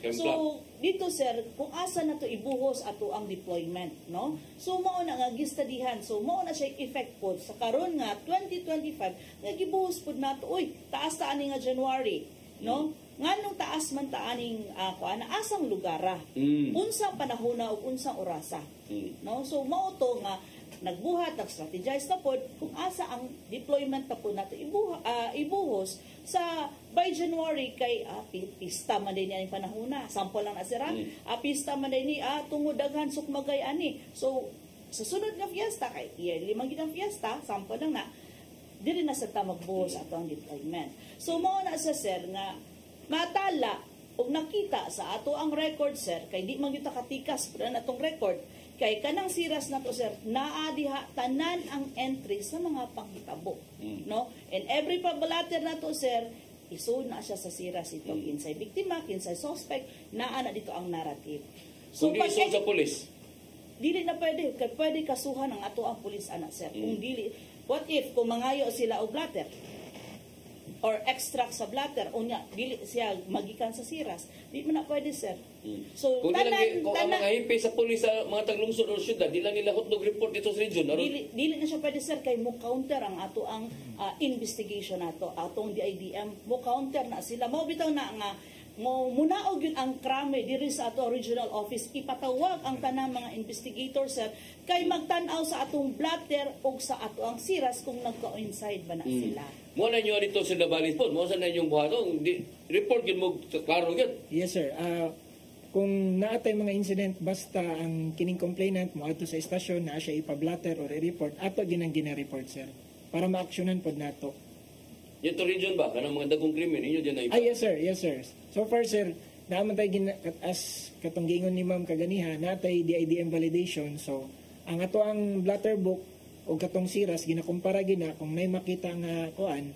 So dito sir, kung asa na to ibuhos ato ang deployment, no? So mao na nga gistadihan. So mao na siya effect pod sa karon nga 2025 nga gibuhos pod nato. Uy, taas ta ani nga January, no? Nganong taas man ta aning kuan asang lugara. Unsang panahona ug unsang orasa. No? So mao to nga nagbuhat, nag-strategize na po kung asa ang deployment na po natin ibuhos sa by January kay pista man din yan yung panahon na. Sample lang na sira. Pista man din ni tungod daghan sukmagay ani. So sa sunod na fiesta kay yearly man gid ang fiesta, sample lang na dili na sa ta magbuhos ato ang deployment. So mao na sa sir nga matala og nakita sa ato ang record sir kay di man gyud ta katikas pud na atong record. Kay kanang siras na to sir, naa diha tanan ang entry sa mga panghitabo, no? And every pabalater na to sir, isod na siya sa siras ito, kinsay biktima, kinsay suspect, naa na dito ang narrative. So kung di sa pulis, dili na pwede, kay pwede kasuhan ang ato ang pulis ana sir. Kung dili, what if kung mangayo sila og blatter or extract sa blatter unya dili siya magikan sa siras, di man na pwede sir. So kung ang mga hipi sa pulis sa mga taglungsod o syudad, di lang nila hotdog report dito sa region. Dili na siya pwede sir kay mo counter ang ato ang investigation nato, atong DIDM mo counter na sila. Mo bitaw na nga mo munaog yun ang krame diri sa ato regional office, ipatawag ang tanang mga investigators sir kay magtan-aw sa atong blatter o sa ato ang siras kung nagka-inside ba na sila. Mo na nyo dito sa Dabalis po, mo sa na inyong buhatong report yun mo klaro yun. Yes sir. Kung naatay mga incident basta ang kining complainant mo ato sa estasyon na siya ipablatter or i-report, ato ginang gina-report sir para ma-actionan pod nato. Yung to region ba? Kanang mga dagong krimen, inyo dyan na iba? Yes sir, yes sir. So far sir, naaman tayo as katong giingon ni ma'am kaganiha, natay DIDM validation. So, ang ato ang blatter book o katong siras, ginakumpara gina kung may makita nga kuan,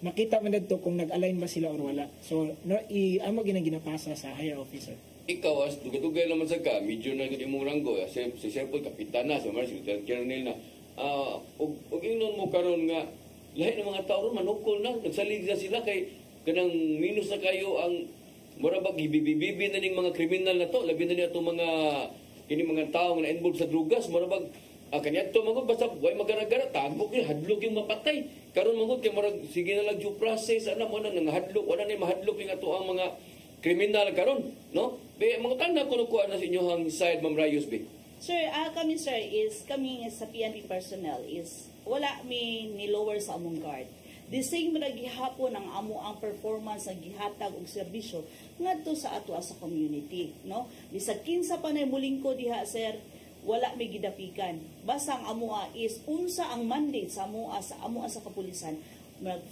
makita man dito kung nag-align ba sila or wala. So, amo ginapasa sa higher officer. Ikaw, as dugatugay naman sa ka, medyo na imong ranggo, si Sir po, kapitan na, si Marcy, Colonel na, ug ingnon mo karon nga, lahat ng mga tao ron manukol na, nagsalig na sila kay kanang minus na kayo ang murabag bibibi na ning mga kriminal na to, labi na niya itong mga tao na involved sa drugas, murabag kanya ito magod basta way magaragara tagok yung hadlok yung mapatay karon magod kay murag sige na lang due process ana mo na nang hadlok wala na mahadlok yung ato ang mga kriminal karon, no? Be mga tanda ko kuha na sa inyo hang side Ma'am Rayos be. Sir, kami sir is kami sa PNP personnel is wala mi ni-lower sa among guard. The same ra gihapon ang amo ang performance ang gihatag og serbisyo ngadto sa ato sa community, no? Bisag kinsa pa nay mulingko diha sir, wala mi gidapikan. Basta ang amo is unsa ang mandate sa amo sa kapulisan.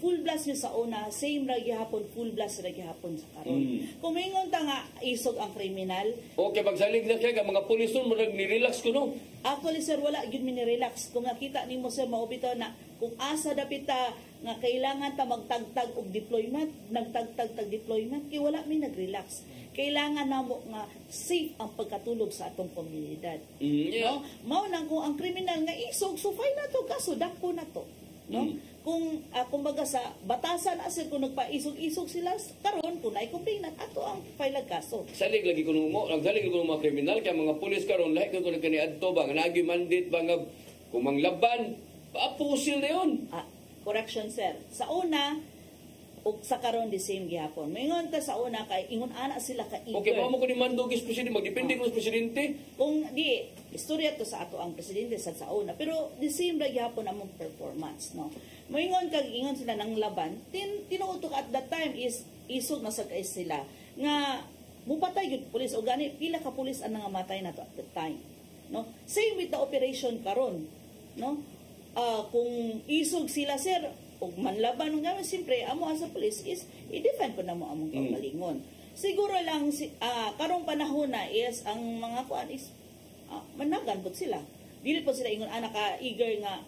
Full blast niyo sa una, same ra gihapon, full blast ra gihapon sa karon. Kung mingon ta nga isog ang kriminal. Okay, pagsalig na kaya mga pulis nun, murag ni-relax ko no? Actually sir, wala gyud mi ni-relax. Kung nakita nimo sir, maubitaw na kung asa dapita nga kailangan ta magtagtag og deployment, nagtagtag deployment, kay wala mi nag-relax. Kailangan namo nga safe ang pagkatulog sa atong komunidad. No? Mao nang kung ang kriminal nga isog, so fine na to, kaso dako na to. No? Kung kumbaga sa batasan asir kung nagpaisog-isog sila karon kung naay complainant ato ang file kaso. Salig lagi kuno mo, nagsalig kuno mga kriminal kay mga pulis karon lahi ko kaniadto ba nga nagi mandate ba nga kumanglaban, apusil na yon. Correction sir. Sa una, ug sa karon the same gihapon. Mingon ta sa una kay ingon ana sila ka eager. Okay, mo ko ni mandog is presidente, magdepende ko sa presidente. Kung di istorya to sa ato ang presidente sa una, pero the same ra gihapon among performance, no. Moingon kag ingon sila ng laban, tinuutok at that time is isog na sa kay sila nga mupatay gyud pulis o gani pila ka pulis ang nangamatay nato at that time, no. Same with the operation karon, no. Kung isog sila sir ug manlaban nga siyempre amo as a police is i-defend ko na mo among pagpalingon. Siguro lang karong panahon na is ang mga kuan is managan pud sila. Dili po sila ingon anak ka eager nga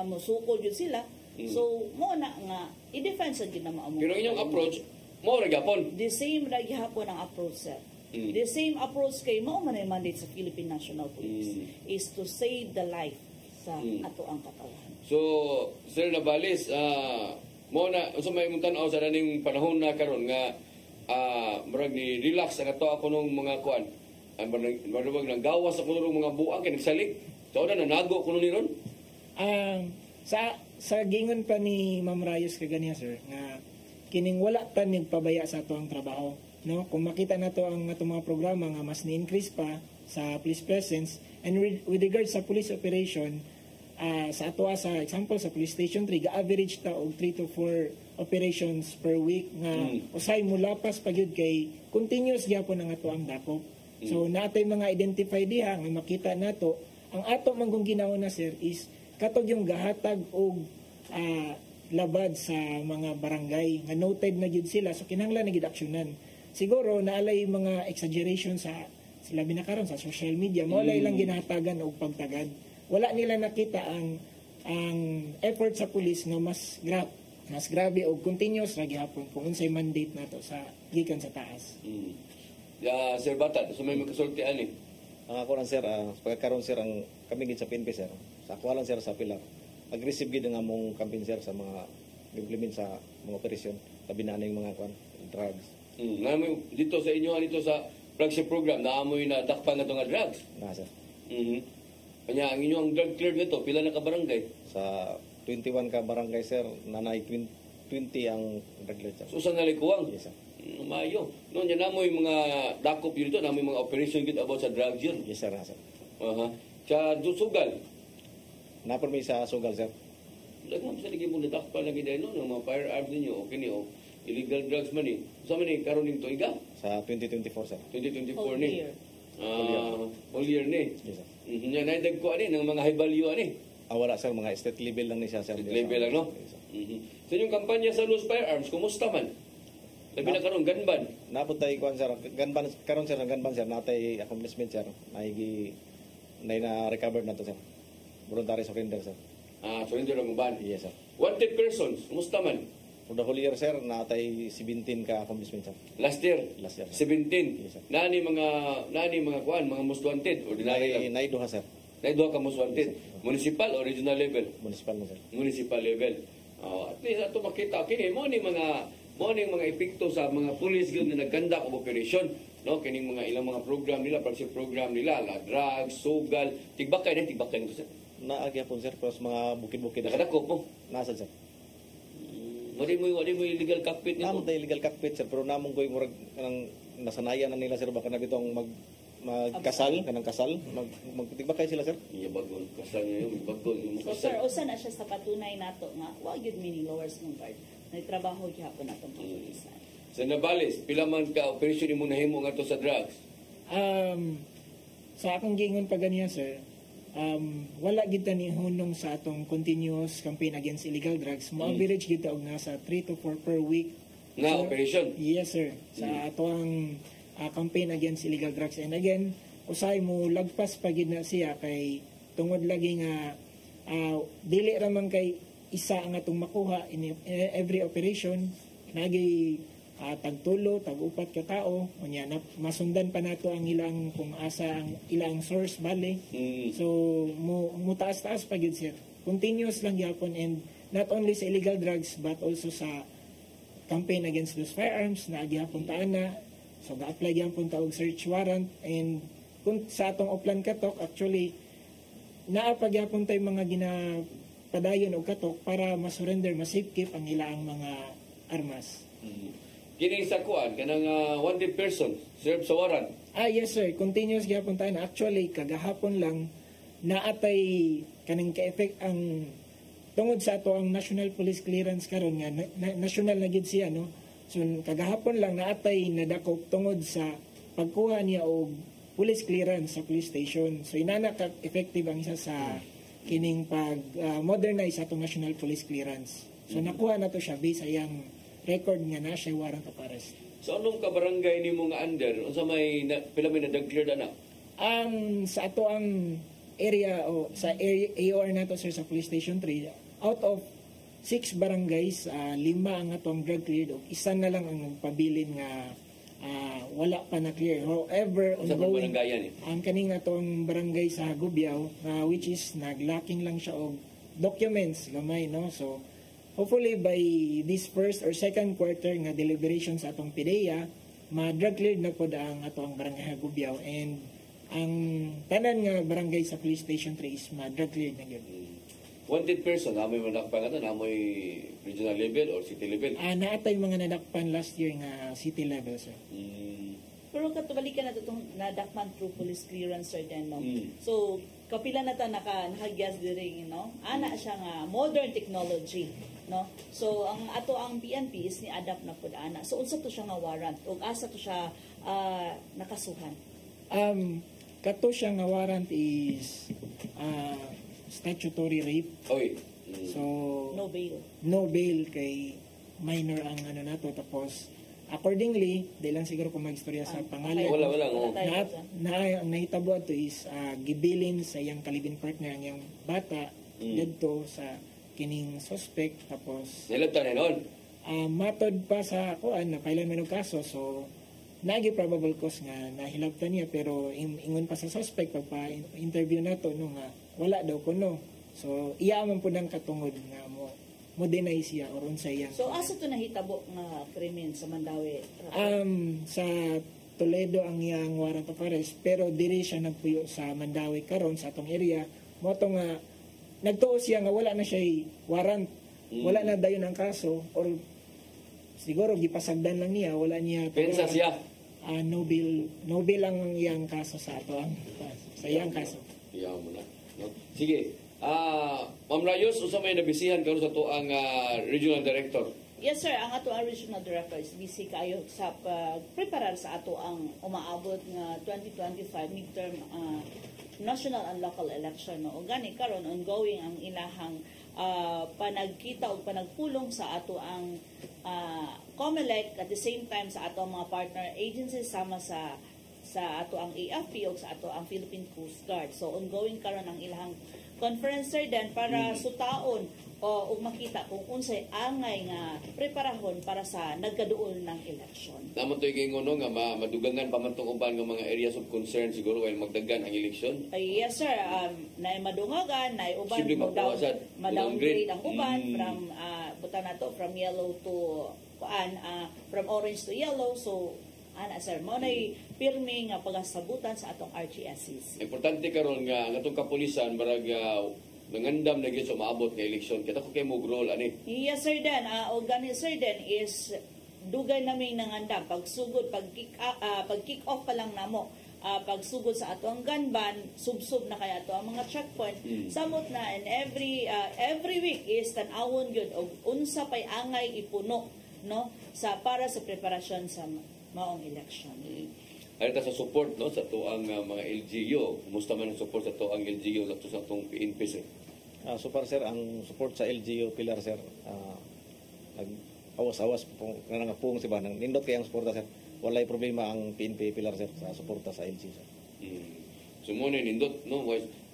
musukol yun sila. So mo na nga i-defend sa gid na mo among. Pero inyong approach mo ra gyapon. The same ra gyapon ang approach sir. The same approach kay mao man ay mandate sa Philippine National Police is to save the life sa ato ang katawan. So, Sir Navales, mo na, so may tanaw sa daning panahon na karon nga, marag ni relax ang ato ako nung mga kuan. Marag nang gawas ako nung mga buang, kaya nagsalik. So, nanago ko nung niron? Sa gingon pa ni Ma'am Rayos kaganiya, sir, nga kining wala pa nagpabaya sa ato ang trabaho. No? Kung makita na to ang ato mga programa nga mas ni-increase pa sa police presence, and with regards sa police operation, sa ato sa example sa police station 3 ga-average ta og 3 to 4 operations per week nga usay mulapas pagyud kay continuous gyapon ang ato ang dakop. So natay mga identify diha nga makita nato ang ato manggong ginauna sir is katog yung gahatag og labad sa mga barangay nga noted na gyud sila so kinahanglan na gyud aksyonan. Siguro naalay mga exaggeration sa sila binakaron sa social media mo lang ginahatagan og pagtagad. Wala nila nakita ang effort sa pulis nga mas grabe o continuous ra gihapon kung unsay mandate nato sa gikan sa taas. Sir Batat, so may magkasultian ni. Ang ako lang sir, pagkakaroon sir ang kami gid sa PNP sir. Sa ako lang sir sa Pilar. Aggressive gid nga mong campaign sir sa mga implement sa mga operasyon tabi na ning mga drugs. Dito sa inyo dito sa flagship program naamoy na dakpan na to nga drugs. Na sir. Kanya ang inyong drug cleared nito, pila na ka barangay? Sa 21 ka barangay sir, nanay 20 ang drug cleared sir. So sa nalikuwang? Yes sir. Mayo. Noon yan namoy mga dakop yun ito, namoy mga operation yun about sa drugs yun. Yes sir, na sir. Sa sugal? Napermi sa sugal sir. Lagam sa lagi mo nadakpan lagi dahil ng mga firearms ninyo, okay niyo, illegal drugs man eh. Sa man eh, karoon ng toiga? Sa 2024 sir. 2024 ni? All year ni? Yes sir. Yan ay dagko ani ng mga high value ani. Wala sir, mga state level lang ni siya sir. State level lang no. Sa inyong kampanya sa Loose Firearms, kumusta man? Labi na karon ganban. Napod tay kuan sir, ganban karon sir, ganban sir, natay accomplishment sir. Nay na recover na to sir. Voluntary surrender sir. Surrender ang ban. Yes sir. Wanted persons, kumusta man? For the whole year sir, natay 17 ka accomplishment sir. Last year? Last year. 17. Yes sir. Nani mga kuan, mga most wanted ordinary lang. Nay duha sir. Nay duha ka most wanted. Municipal or regional level? Municipal na sir. Municipal level. At least ato makita kini mo ni mga epekto sa mga pulis gyud na nagkandak og operasyon, no, kining mga ilang mga program nila, flagship program nila, drugs, sugal, tigbakay nito sir. Naagya po sir, pero mga bukid-bukid nakadakop mo. Nasa sir. Wali mo illegal cockpit nito. Namon tay illegal cockpit sir, pero namon koy murag kanang nasanayan na nila sir baka na bitong magkasal kanang kasal magtigbakay sila sir. Iya bagol kasal ngayon, bagol mo So sir, usa na siya sa patunay nato nga wa gyud mini lowers ng guard. Nagtrabaho gyapon atong kapulisan. Sa Navales, pila man ka operasyon imo nahimo ngadto sa drugs? Sa akong gingon pa ganiya sir, wala gid ni hunong sa atong continuous campaign against illegal drugs. Mo average gid og nasa 3 to 4 per week na operation. Yes sir. Sa atong campaign against illegal drugs, and again usay mo lagpas pa gid na siya kay tungod lagi nga dili ra man kay isa ang atong makuha in every operation nagi tagtulo, tag-upat ka tao, unya na masundan pa nato ang ilang kung asa ang ilang source bale. So mo taas-taas pa gid sir. Continuous lang gyapon, and not only sa illegal drugs but also sa campaign against those firearms na gyapon ta na. So ga-apply gyapon ta og search warrant, and kung sa atong uplan katok actually naa pa gyapon tay mga padayon og katok para ma-surrender, ma-safe keep ang ilang mga armas. Kini sa kuan kanang wanted person serve sa warrant. Yes sir, continuous gyapon tayo. Actually kagahapon lang naatay kaning ka-effect ang tungod sa ato ang National Police Clearance karon nga national na gid siya no. So kagahapon lang naatay nadakop tungod sa pagkuha niya og police clearance sa police station. So inana ka effective ang isa sa kining pag modernize atong National Police Clearance. So nakuha na to siya based sa iyang record nga na siya warrant of arrest. So anong kabarangay nimo nga under unsa may pila may na-declare na? Ang sa ato ang area o sa AOR nato sir sa Police Station 3, out of 6 barangays, 5 ang atong drug cleared o isa na lang ang nagpabilin nga wala pa na clear. However, ongoing ang kaning atong barangay sa Gubiao, which is naglacking lang siya og documents gamay no. So hopefully by this first or second quarter nga deliberation sa atong PDEA, ma-drug cleared na pod ang atong barangay sa Gubiao, and ang tanan nga barangay sa Police Station 3 is ma-drug cleared na gyud. Wanted person, amoy nadakpan nga amoy regional level or city level? Naatay mga nadakpan last year nga city level, sir. Pero katubalikan na itong nadakpan through police clearance, sir, then, no? So, kapila na ito nakagyas diri, no? Ana siya nga modern technology, no? So, ang ato ang PNP is ni-adapt na po ana. So, unsa to siya nga warrant? O asa to siya nakasuhan? Kato siya nga warrant is statutory rape. Okay. So, no bail. No bail kay minor ang ano nato. Tapos, accordingly, di lang siguro kung mag-istorya sa pangalan. Wala. Ang nahitabo ito is gibilin sa iyang kalibin partner ang iyang bata dito sa kining suspect. Tapos, nilabtan na noon? Matod pa sa kuan na kailan may kaso. So, nagi probable cause nga nahilabtan niya, pero ingon pa sa suspect pagpa-interview nato no nga wala daw kuno. So iya man pud ang katungod nga mo deny siya or unsa iya. So asa to nahitabo nga krimen sa Mandawi? Sa Toledo ang iyang warrant of arrest, pero diri siya nagpuyo sa Mandawi karon sa atong area. Mo to nga nagtuo siya nga wala na siya warrant. Wala na dayon ang kaso, or siguro gipasagdan lang niya, wala niya pensa siya. No bail lang ang iyang kaso sa ato sa iyang kaso. Iyaw mo na. No? Sige. Ma'am Rayos, usa may nabisihan karon sa to ang regional director. Yes sir, ang ato ang regional director is busy kayo sa preparar sa ato ang umaabot nga 2025 midterm national and local election. No? O gani karon ongoing ang ilahang panagkita o panagpulong sa ato ang COMELEC, at the same time sa ato ang mga partner agencies sama sa ato ang AFP o sa ato ang Philippine Coast Guard. So ongoing karon ang ilahang conference sir then para sutaon o makita kung unsay angay nga preparahon para sa nagkaduol ng election. Naman to gingon nga madugangan pa man tong uban nga mga areas of concern siguro while magdagan ang election. Yes sir, nay madungagan, nay uban ma-downgrade ang uban from butan nato from yellow to from orange to yellow. So ana sir, mo nay pirmi nga pagasabutan sa atong RGSCs. Importante karon nga atong kapulisan barag nangandam na gyud sa maabot nga eleksyon. Kita ko kay mo role ani. Yes sir den, o gani sir den is dugay namin nangandam pagsugod pag kick off pa lang namo. Pagsugod sa ato ang gun ban, sub-sub na kaya ato ang mga checkpoint. Samot na, and every week is tan-awon gyud og unsa pay angay ipuno no para sa preparasyon sa maong election. Arita sa support no sa tuang mga LGU, kumusta man ang support sa tuang LGU sa atong PNP sir? So far sir, ang support sa LGU Pilar sir, nag-awas-awas po nga pung si ba nang nindot kay ang suporta sir. Walay problema ang PNP Pilar sir sa suporta sa LGU sir. So mo nindot no,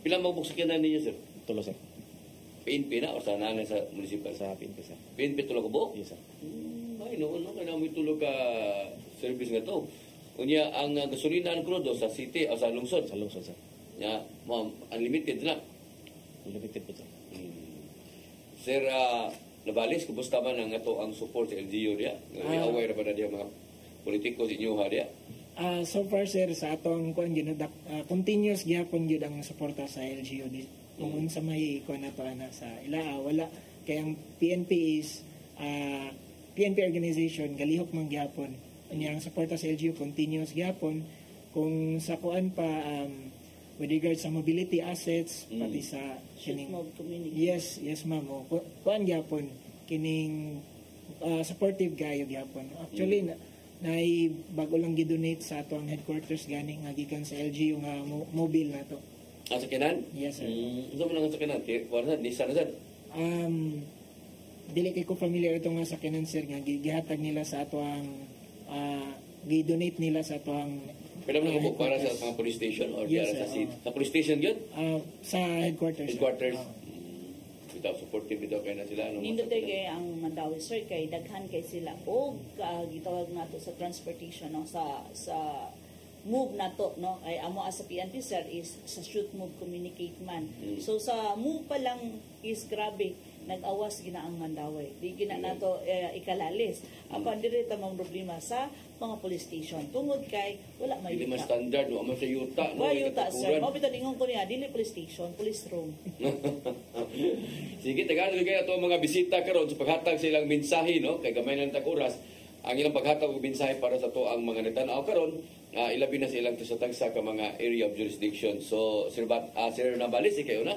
pila mo sakyanan ninyo sir? Tulo sir. PNP na o sa nanay sa municipal? Sa PNP sir. PNP tulo ko bo? Yes sir. Ay no kaya mo tulog ka service nga to. Unya ang gasolina ang krudo sa city o sa lungsod? Sa lungsod sir. Ya, unlimited na. Unlimited po sir. Sir, Nabales, kumusta man ang ato ang support sa LGU diya? Aware ba na diya mga politiko sa inyo ha diya? So far sir, sa atong continuous gyapon gyud ang suporta sa LGU di. Kung sa may kuan nato ana sa ilaa wala kay ang PNP is PNP organization galihok man gyapon. Ang suporta sa LGU continuous gyapon kung sa kuan pa with regards sa mobility assets pati sa kining yes ma'am kuan gyapon kining supportive gayo gyapon. Actually nay bago lang gidonate sa ato ang headquarters gani nga gikan sa LGU nga mobile nato. Sa kanan? Yes sir. Unsa man ang sa kanan? Wala Nissan sad. Dili kay ko familiar ito nga sa kanan sir nga gihatag nila sa ato ang gi-donate nila sa ato ang Pero man ko para sa mga police station or yes, para sa city. Sa police station gyud? Sa headquarters. Headquarters. Bitaw supportive bitaw kay na sila ano. Nindot kay ang Mandawi sir kay daghan kay sila og gitawag nato sa transportation no sa move nato no ay amo as sa PNP sir is sa shoot move communicate man. So sa move pa lang is grabe nag-awas gina ang Mandawi. Di gina nato ikalalis. Apan diri ta mang problema sa mga police station tungod kay wala may Dili man standard wa man sa yuta no. Wa yuta sir. Mo bitan ingon ko niya dili police station, police room. Sige, tagaan kayo ato mga bisita karon sa paghatag sa ilang mensahe no kay gamay lang tag oras ang ilang paghatag og mensahe para sa to ang mga nagtan-aw karon ilabi na sa ilang tagsa ka mga area of jurisdiction. So Sir Nabales kayo na.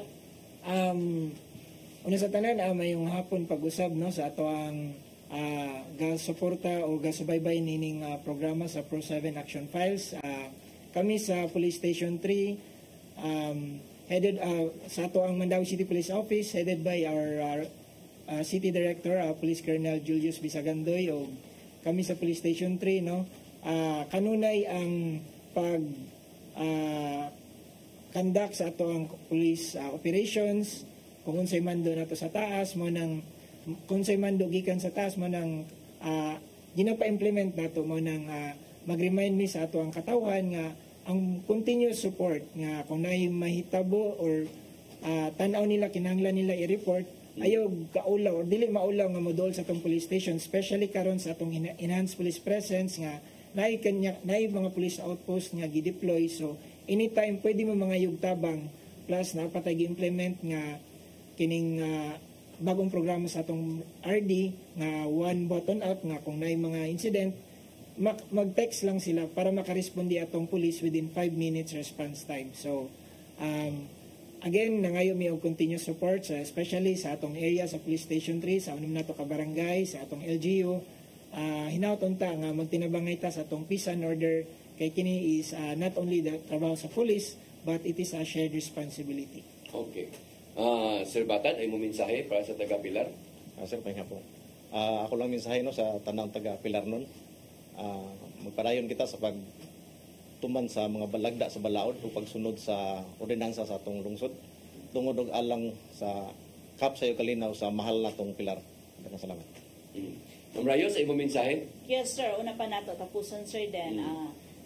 Una sa tanan mayong hapon pag-usab no sa ato ang gasuporta o gasubaybay nining programa sa Pro 7 Action Files. Kami sa Police Station 3 headed sa ato ang Mandawi City Police Office headed by our City Director Police Colonel Julius Bisagandoy o kami sa Police Station 3 no kanunay ang pag conduct sa ato ang police operations kung unsay mando nato sa taas mo nang kung unsay mando gikan sa taas mo nang ginapa-implement nato mo nang mag-remind mi sa ato ang katawhan nga ang continuous support nga kung naay mahitabo or tan-aw nila kinahanglan nila i-report ayaw kaulaw or dili maulaw nga modol sa atong police station especially karon sa atong enhanced police presence nga naay mga police outpost nga gi-deploy so anytime pwede mo mga yugtabang plus na patay gi-implement nga kining bagong programa sa atong RD nga one button up nga kung naay mga incident mag-text lang sila para makarespondi atong police within 5 minutes response time. So again nangayo mi og continuous support especially sa atong area sa Police Station 3 sa unom nato ka barangay sa atong LGU hinaut unta nga magtinabangay ta sa atong peace and order kay kini is not only the trabaho sa police but it is a shared responsibility. Okay. Sir Batad, ay mo mensahe para sa taga Pilar? Sir, pahinga po. Ako lang mensahe no, sa tanang taga Pilar nun. Magpadayon kita sa pagtuman sa mga balagda sa balaod o pagsunod sa ordinansa sa atong lungsod. Tungod og alang sa kap sayo kalinaw sa mahal natong Pilar. Daghang salamat. Ma'am Rayos, ay mo mensahe? Yes sir, una pa nato tapuson sir then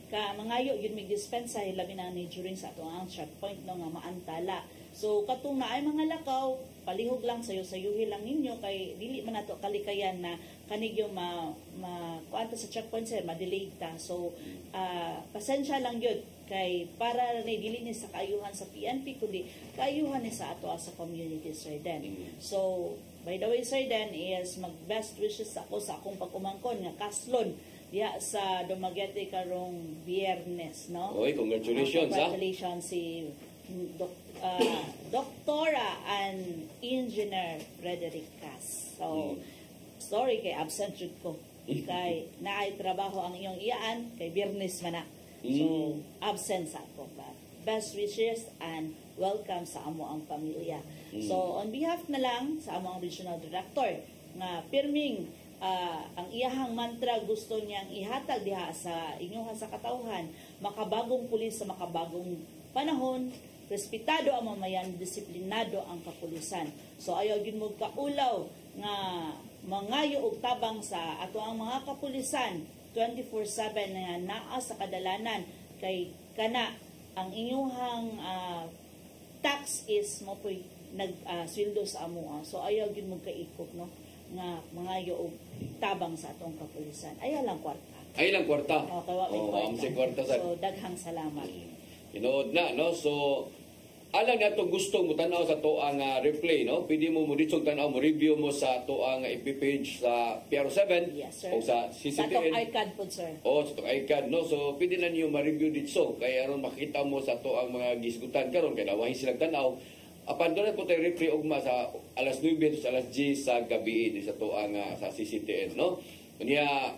ka mangayo yun mig dispensa labi na ni during sa atong ang checkpoint no nga maantala. So katong naay mga lakaw, palihog lang sayo-sayuhi lang ninyo kay dili man nato kalikayan na kanig yung kuanta sa checkpoint sir, ma-delay ta. So pasensya lang yun kay para na dili ni sa kaayuhan sa PNP kundi kaayuhan ni sa ato sa community sir then. So by the way sir then is mag best wishes ako sa akong pag-umangkon nga kaslon diya sa Dumaguete karong Biyernes no. Oy, congratulations congratulations si Doktora and Engineer Frederick Cas. So, sorry kay absent jud ko. Kay naay trabaho ang iyong iyaan kay Biyernes man na. So, absent sa ako. Best wishes and welcome sa amo ang pamilya. So, on behalf na lang sa amo ang regional director nga pirming ang iyahang mantra gusto niyang ihatag diha sa inyong sa katawhan, makabagong pulis sa makabagong panahon, respetado ang mamayan, disiplinado ang kapulisan. So ayaw gid mo kaulaw nga mangayo og tabang sa ato ang mga kapulisan 24/7 nga naa sa kadalanan kay kana ang inyong tax is mo poy sweldo sa amo. So ayaw gid mo kaikop no nga mangayo og tabang sa atong kapulisan. Ayaw lang kwarta. Ay lang kwarta. Kwarta. Kwarta sa. So daghang salamat. Tinood na, no? So, alang nga itong gustong mo tanaw sa to ang replay, no? Pwede mo ditsong tanaw mo, review mo sa to ang FB page sa PRO7 Yes, sir. o sa Sa itong CCTN. iCard po, sir. O, sa itong iCard, no? So, pwede na niyo ma-review dito. Kaya aron makita mo sa to ang mga gisgutan karon kaya nawahin silang tanaw. Apan doon po tayo replay ugma sa alas 9 sa alas 10 sa gabi sa to ang sa CCTN, no? Kanya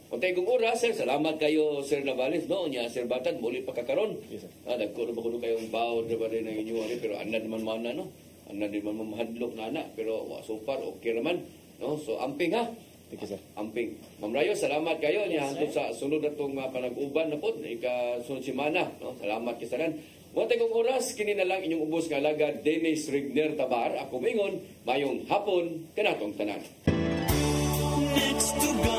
Kuntay kong oras, sir. Salamat kayo, Sir Navales. No, niya, Sir Batan, muli pa kakaroon. Yes, sir. Nagkuno ba kuno kayong bawod na ba rin ng inyo, pero anda naman mana, no? Anda naman mamahadlok na, pero so far, okay naman. No? So, amping ha. Thank you, sir. Amping. Ma'am Rayo, salamat kayo. Niya, Yes, hantod sa sunod na itong panag-uban na po, ikasunod simana. No? Salamat kisaran. Kuntay kong oras, kini na lang inyong ubos nga alagad, Dennis Rigner Tabar. Ako mingon, mayong hapon, kanatong tanan. Next to God.